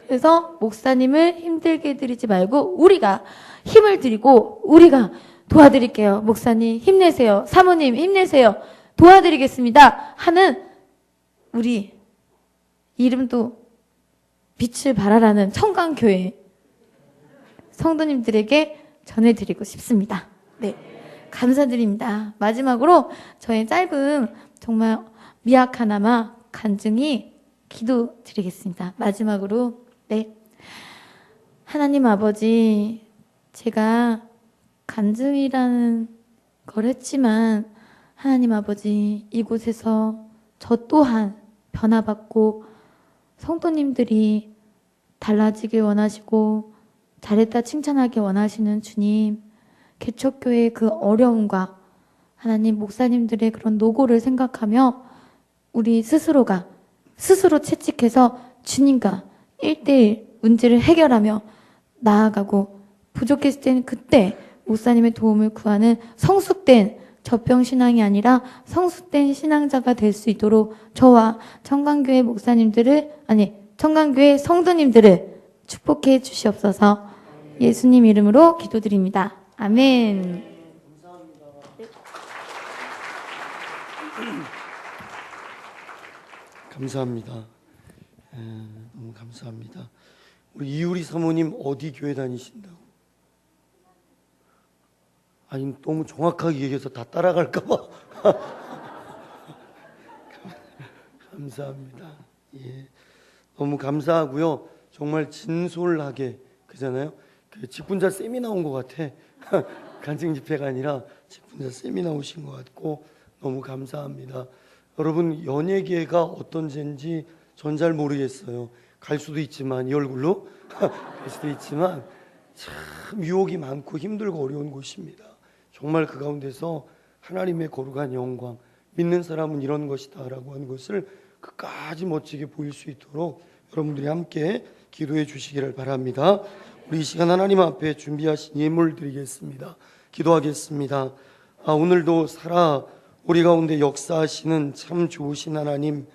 그래서 목사님을 힘들게 드리지 말고 우리가 힘을 드리고 우리가 도와드릴게요. 목사님 힘내세요. 사모님 힘내세요. 도와드리겠습니다. 하는 우리 이름도 빛을 발하라는 청강교회 성도님들에게 전해드리고 싶습니다. 네, 감사드립니다. 마지막으로 저의 짧은 정말 미약하나마 간증이 기도드리겠습니다. 마지막으로 네, 하나님 아버지 제가 간증이라는 걸 했지만 하나님 아버지 이곳에서 저 또한 변화받고 성도님들이 달라지길 원하시고 잘했다 칭찬하기 원하시는 주님 개척교회의 그 어려움과 하나님 목사님들의 그런 노고를 생각하며 우리 스스로가 스스로 채찍해서 주님과 1대1 문제를 해결하며 나아가고 부족했을 때는 그때 목사님의 도움을 구하는 성숙된 젖병신앙이 아니라 성숙된 신앙자가 될 수 있도록 저와 청강교회 청강교회 성도님들을 축복해 주시옵소서. 예수님 이름으로 기도드립니다. 아멘. 감사합니다. 너무 감사합니다. 우리 이유리 사모님 어디 교회 다니신다고? 아니 너무 정확하게 얘기해서 다 따라갈까 봐. 감사합니다. 예, 너무 감사하고요. 정말 진솔하게 그잖아요. 그 직분자 쌤이 나온 것 같아. 간증 집회가 아니라 혼자 세미나 오신 것 같고 너무 감사합니다. 여러분, 연예계가 어떤 죄인지 전 잘 모르겠어요. 갈 수도 있지만, 이 얼굴로 갈 수도 있지만 참 유혹이 많고 힘들고 어려운 곳입니다. 정말 그 가운데서 하나님의 거룩한 영광, 믿는 사람은 이런 것이다 라고 하는 것을 끝까지 멋지게 보일 수 있도록 여러분들이 함께 기도해 주시기를 바랍니다. 우리 이 시간 하나님 앞에 준비하신 예물 드리겠습니다. 기도하겠습니다. 오늘도 살아 우리 가운데 역사하시는 참 좋으신 하나님,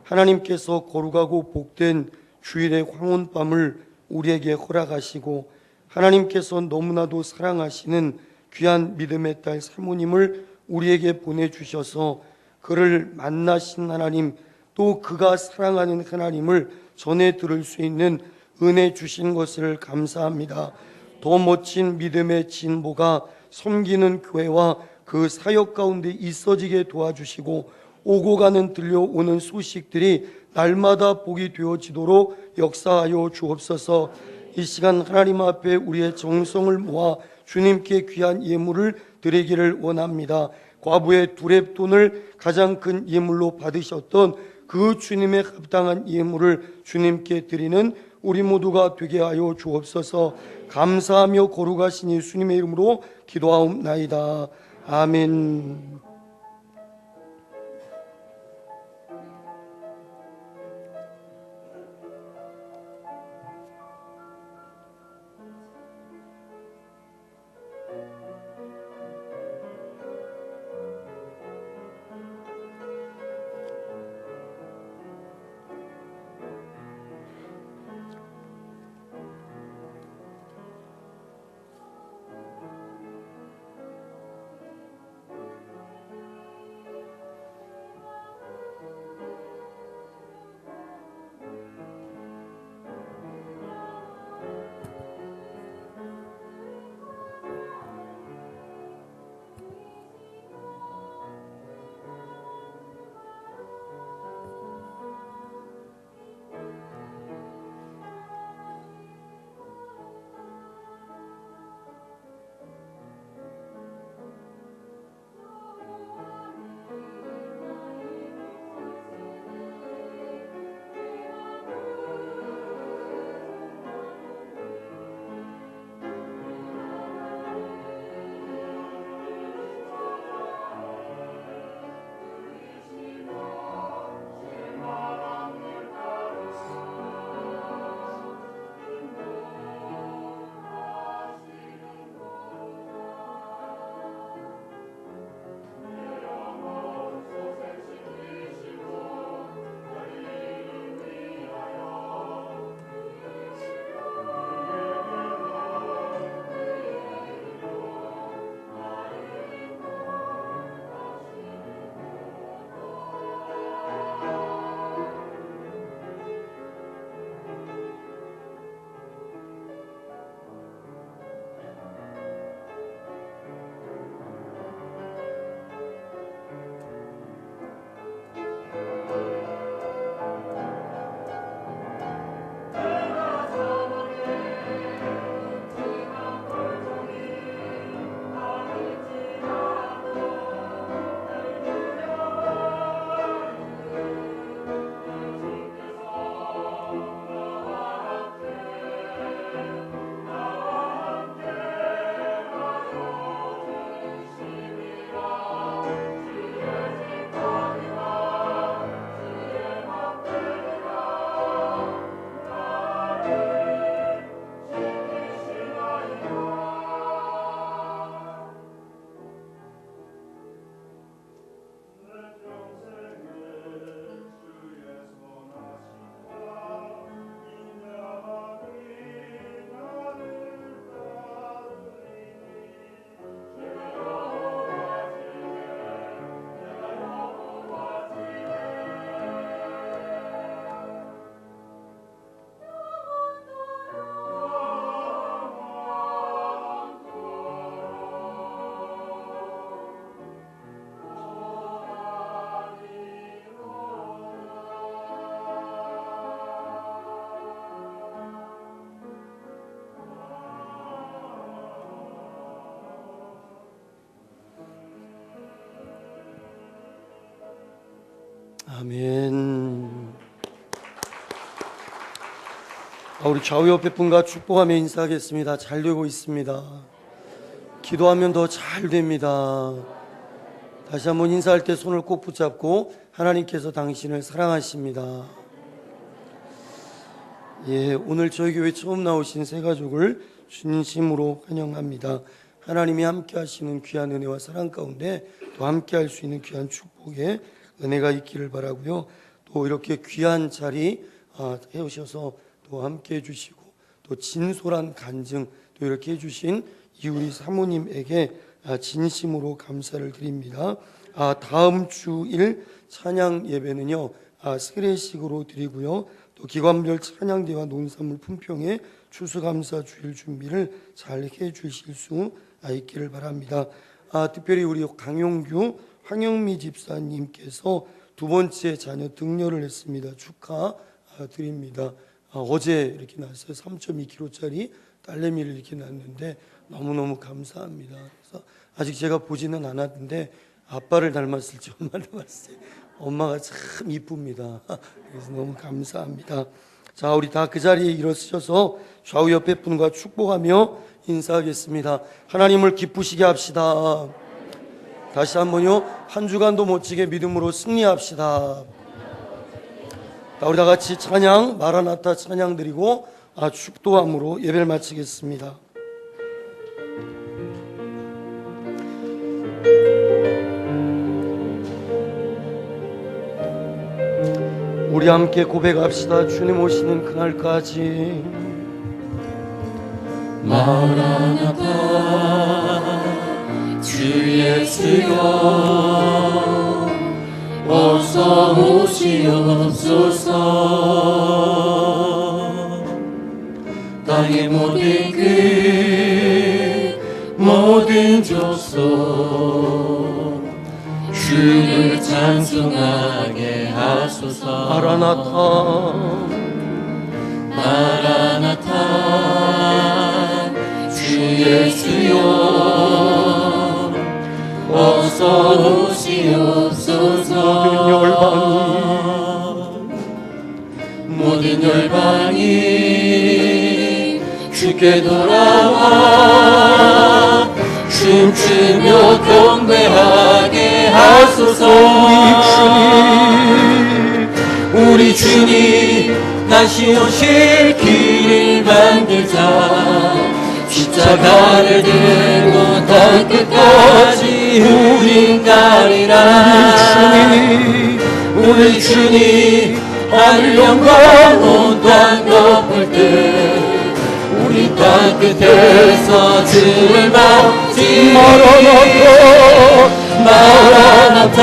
하나님께서 거룩하고 복된 주일의 황혼밤을 우리에게 허락하시고 하나님께서 너무나도 사랑하시는 귀한 믿음의 딸 사모님을 우리에게 보내주셔서 그를 만나신 하나님, 또 그가 사랑하는 하나님을 전해 들을 수 있는 은혜 주신 것을 감사합니다. 더 멋진 믿음의 진보가 섬기는 교회와 그 사역 가운데 있어지게 도와주시고 오고 가는 들려오는 소식들이 날마다 복이 되어지도록 역사하여 주옵소서. 이 시간 하나님 앞에 우리의 정성을 모아 주님께 귀한 예물을 드리기를 원합니다. 과부의 두렙돈을 가장 큰 예물로 받으셨던 그 주님의 합당한 예물을 주님께 드리는 우리 모두가 되게 하여 주옵소서. 감사하며 거룩하신 예수님의 이름으로 기도하옵나이다. 아멘. 아멘. 우리 좌우 옆에 분과 축복하며 인사하겠습니다. 잘 되고 있습니다. 기도하면 더 잘 됩니다. 다시 한번 인사할 때 손을 꼭 붙잡고 하나님께서 당신을 사랑하십니다. 예, 오늘 저희 교회 처음 나오신 새 가족을 진심으로 환영합니다. 하나님이 함께 하시는 귀한 은혜와 사랑 가운데 또 함께 할 수 있는 귀한 축복의 은혜가 있기를 바라고요. 또 이렇게 귀한 자리 해오셔서 또 함께 해주시고 또 진솔한 간증 또 이렇게 해주신 이 우리 사모님에게 진심으로 감사를 드립니다. 다음 주일 찬양 예배는요 세례식으로 드리고요. 또 기관별 찬양대와 논산물 품평회 추수감사 주일 준비를 잘 해주실 수 있기를 바랍니다. 특별히 우리 강용규 황영미 집사님께서 두 번째 자녀 등려를 했습니다. 축하드립니다. 어제 이렇게 낳았어요. 3.2kg짜리 딸내미를 이렇게 낳았는데 너무너무 감사합니다. 그래서 아직 제가 보지는 않았는데 아빠를 닮았을지 엄마를 닮았을지 엄마가 참 이쁩니다. 그래서 너무 감사합니다. 자, 우리 다 그 자리에 일어서셔서 좌우 옆에 분과 축복하며 인사하겠습니다. 하나님을 기쁘시게 합시다. 다시 한번요. 한 주간도 멋지게 믿음으로 승리합시다. 자, 우리 다 같이 찬양 마라나타 찬양 드리고 축도함으로 예배를 마치겠습니다. 우리 함께 고백합시다. 주님 오시는 그날까지 마라나타 주 예수여 어서 오시옵소서. 땅의 모든 끝 모든 족속 주를 찬송하게 하소서. 마라나타 마라나타 주 예수여 어서 오시옵소서. 모든 열방이 주께 돌아와 춤추며 경배하게 하소서. 우리 주님 다시 오실 길을 만들자. 십자가를 들고 땅 끝까지 우린 가리라. 우리 주님 하늘 영광 온 땅 덮을 때 우리 땅 끝에서 주를 맞지. 마라나타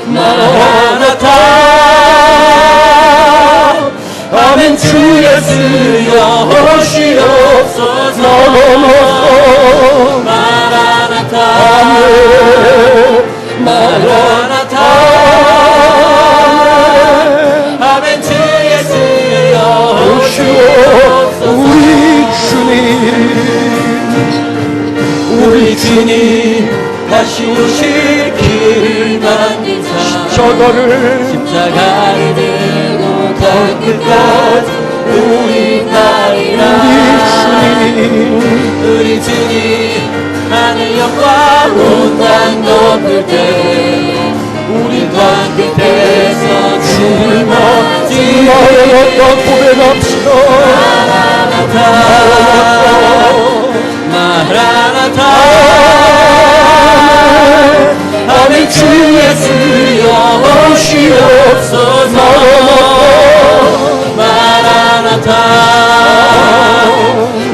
마라나타 아멘. 주 예수여 오시옵소서. 마라나타 마라나타 아멘. 주 예수여 오시옵소서. 우리 주님 다시 오실 길을 만들자. 십자가를 들고 땅 끝까지 우리 가리라. 우리 주님 하늘 영광 온 땅 덮을 때 우리 땅 끝에서 주를 맞지. 마라나타 고백합시다. 마라나타 아멘. 주 예수여 오시옵소서. 마라나타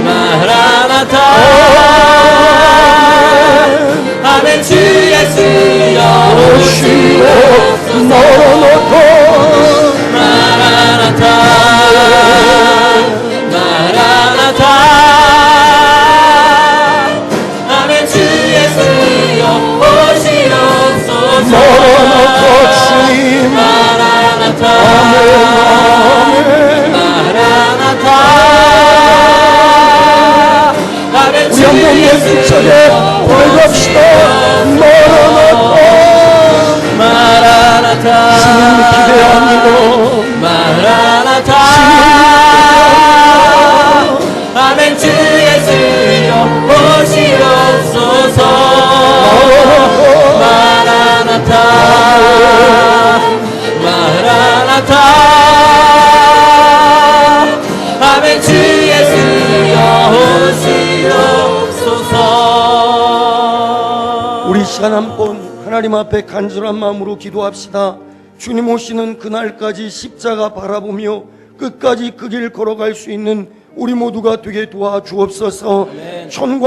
마라나타 아멘. 주 예수여 오시옵소서. 마라나타 마라나타 아멘. 주 예수여 오시옵소서. 마라나타 마라나타 아멘. 주 예수여 오시옵소서. 마라나타 기대합니다. 마라나타 아멘 주 예수여 오시옵소서 마라나타 마라나타 아멘 주 예수여 오시옵소서. 우리 시간 한 번 하나님 앞에 간절한 마음으로 기도합시다. 주님 오시는 그날까지 십자가 바라보며 끝까지 그 길 걸어갈 수 있는 우리 모두가 되게 도와주옵소서. 천국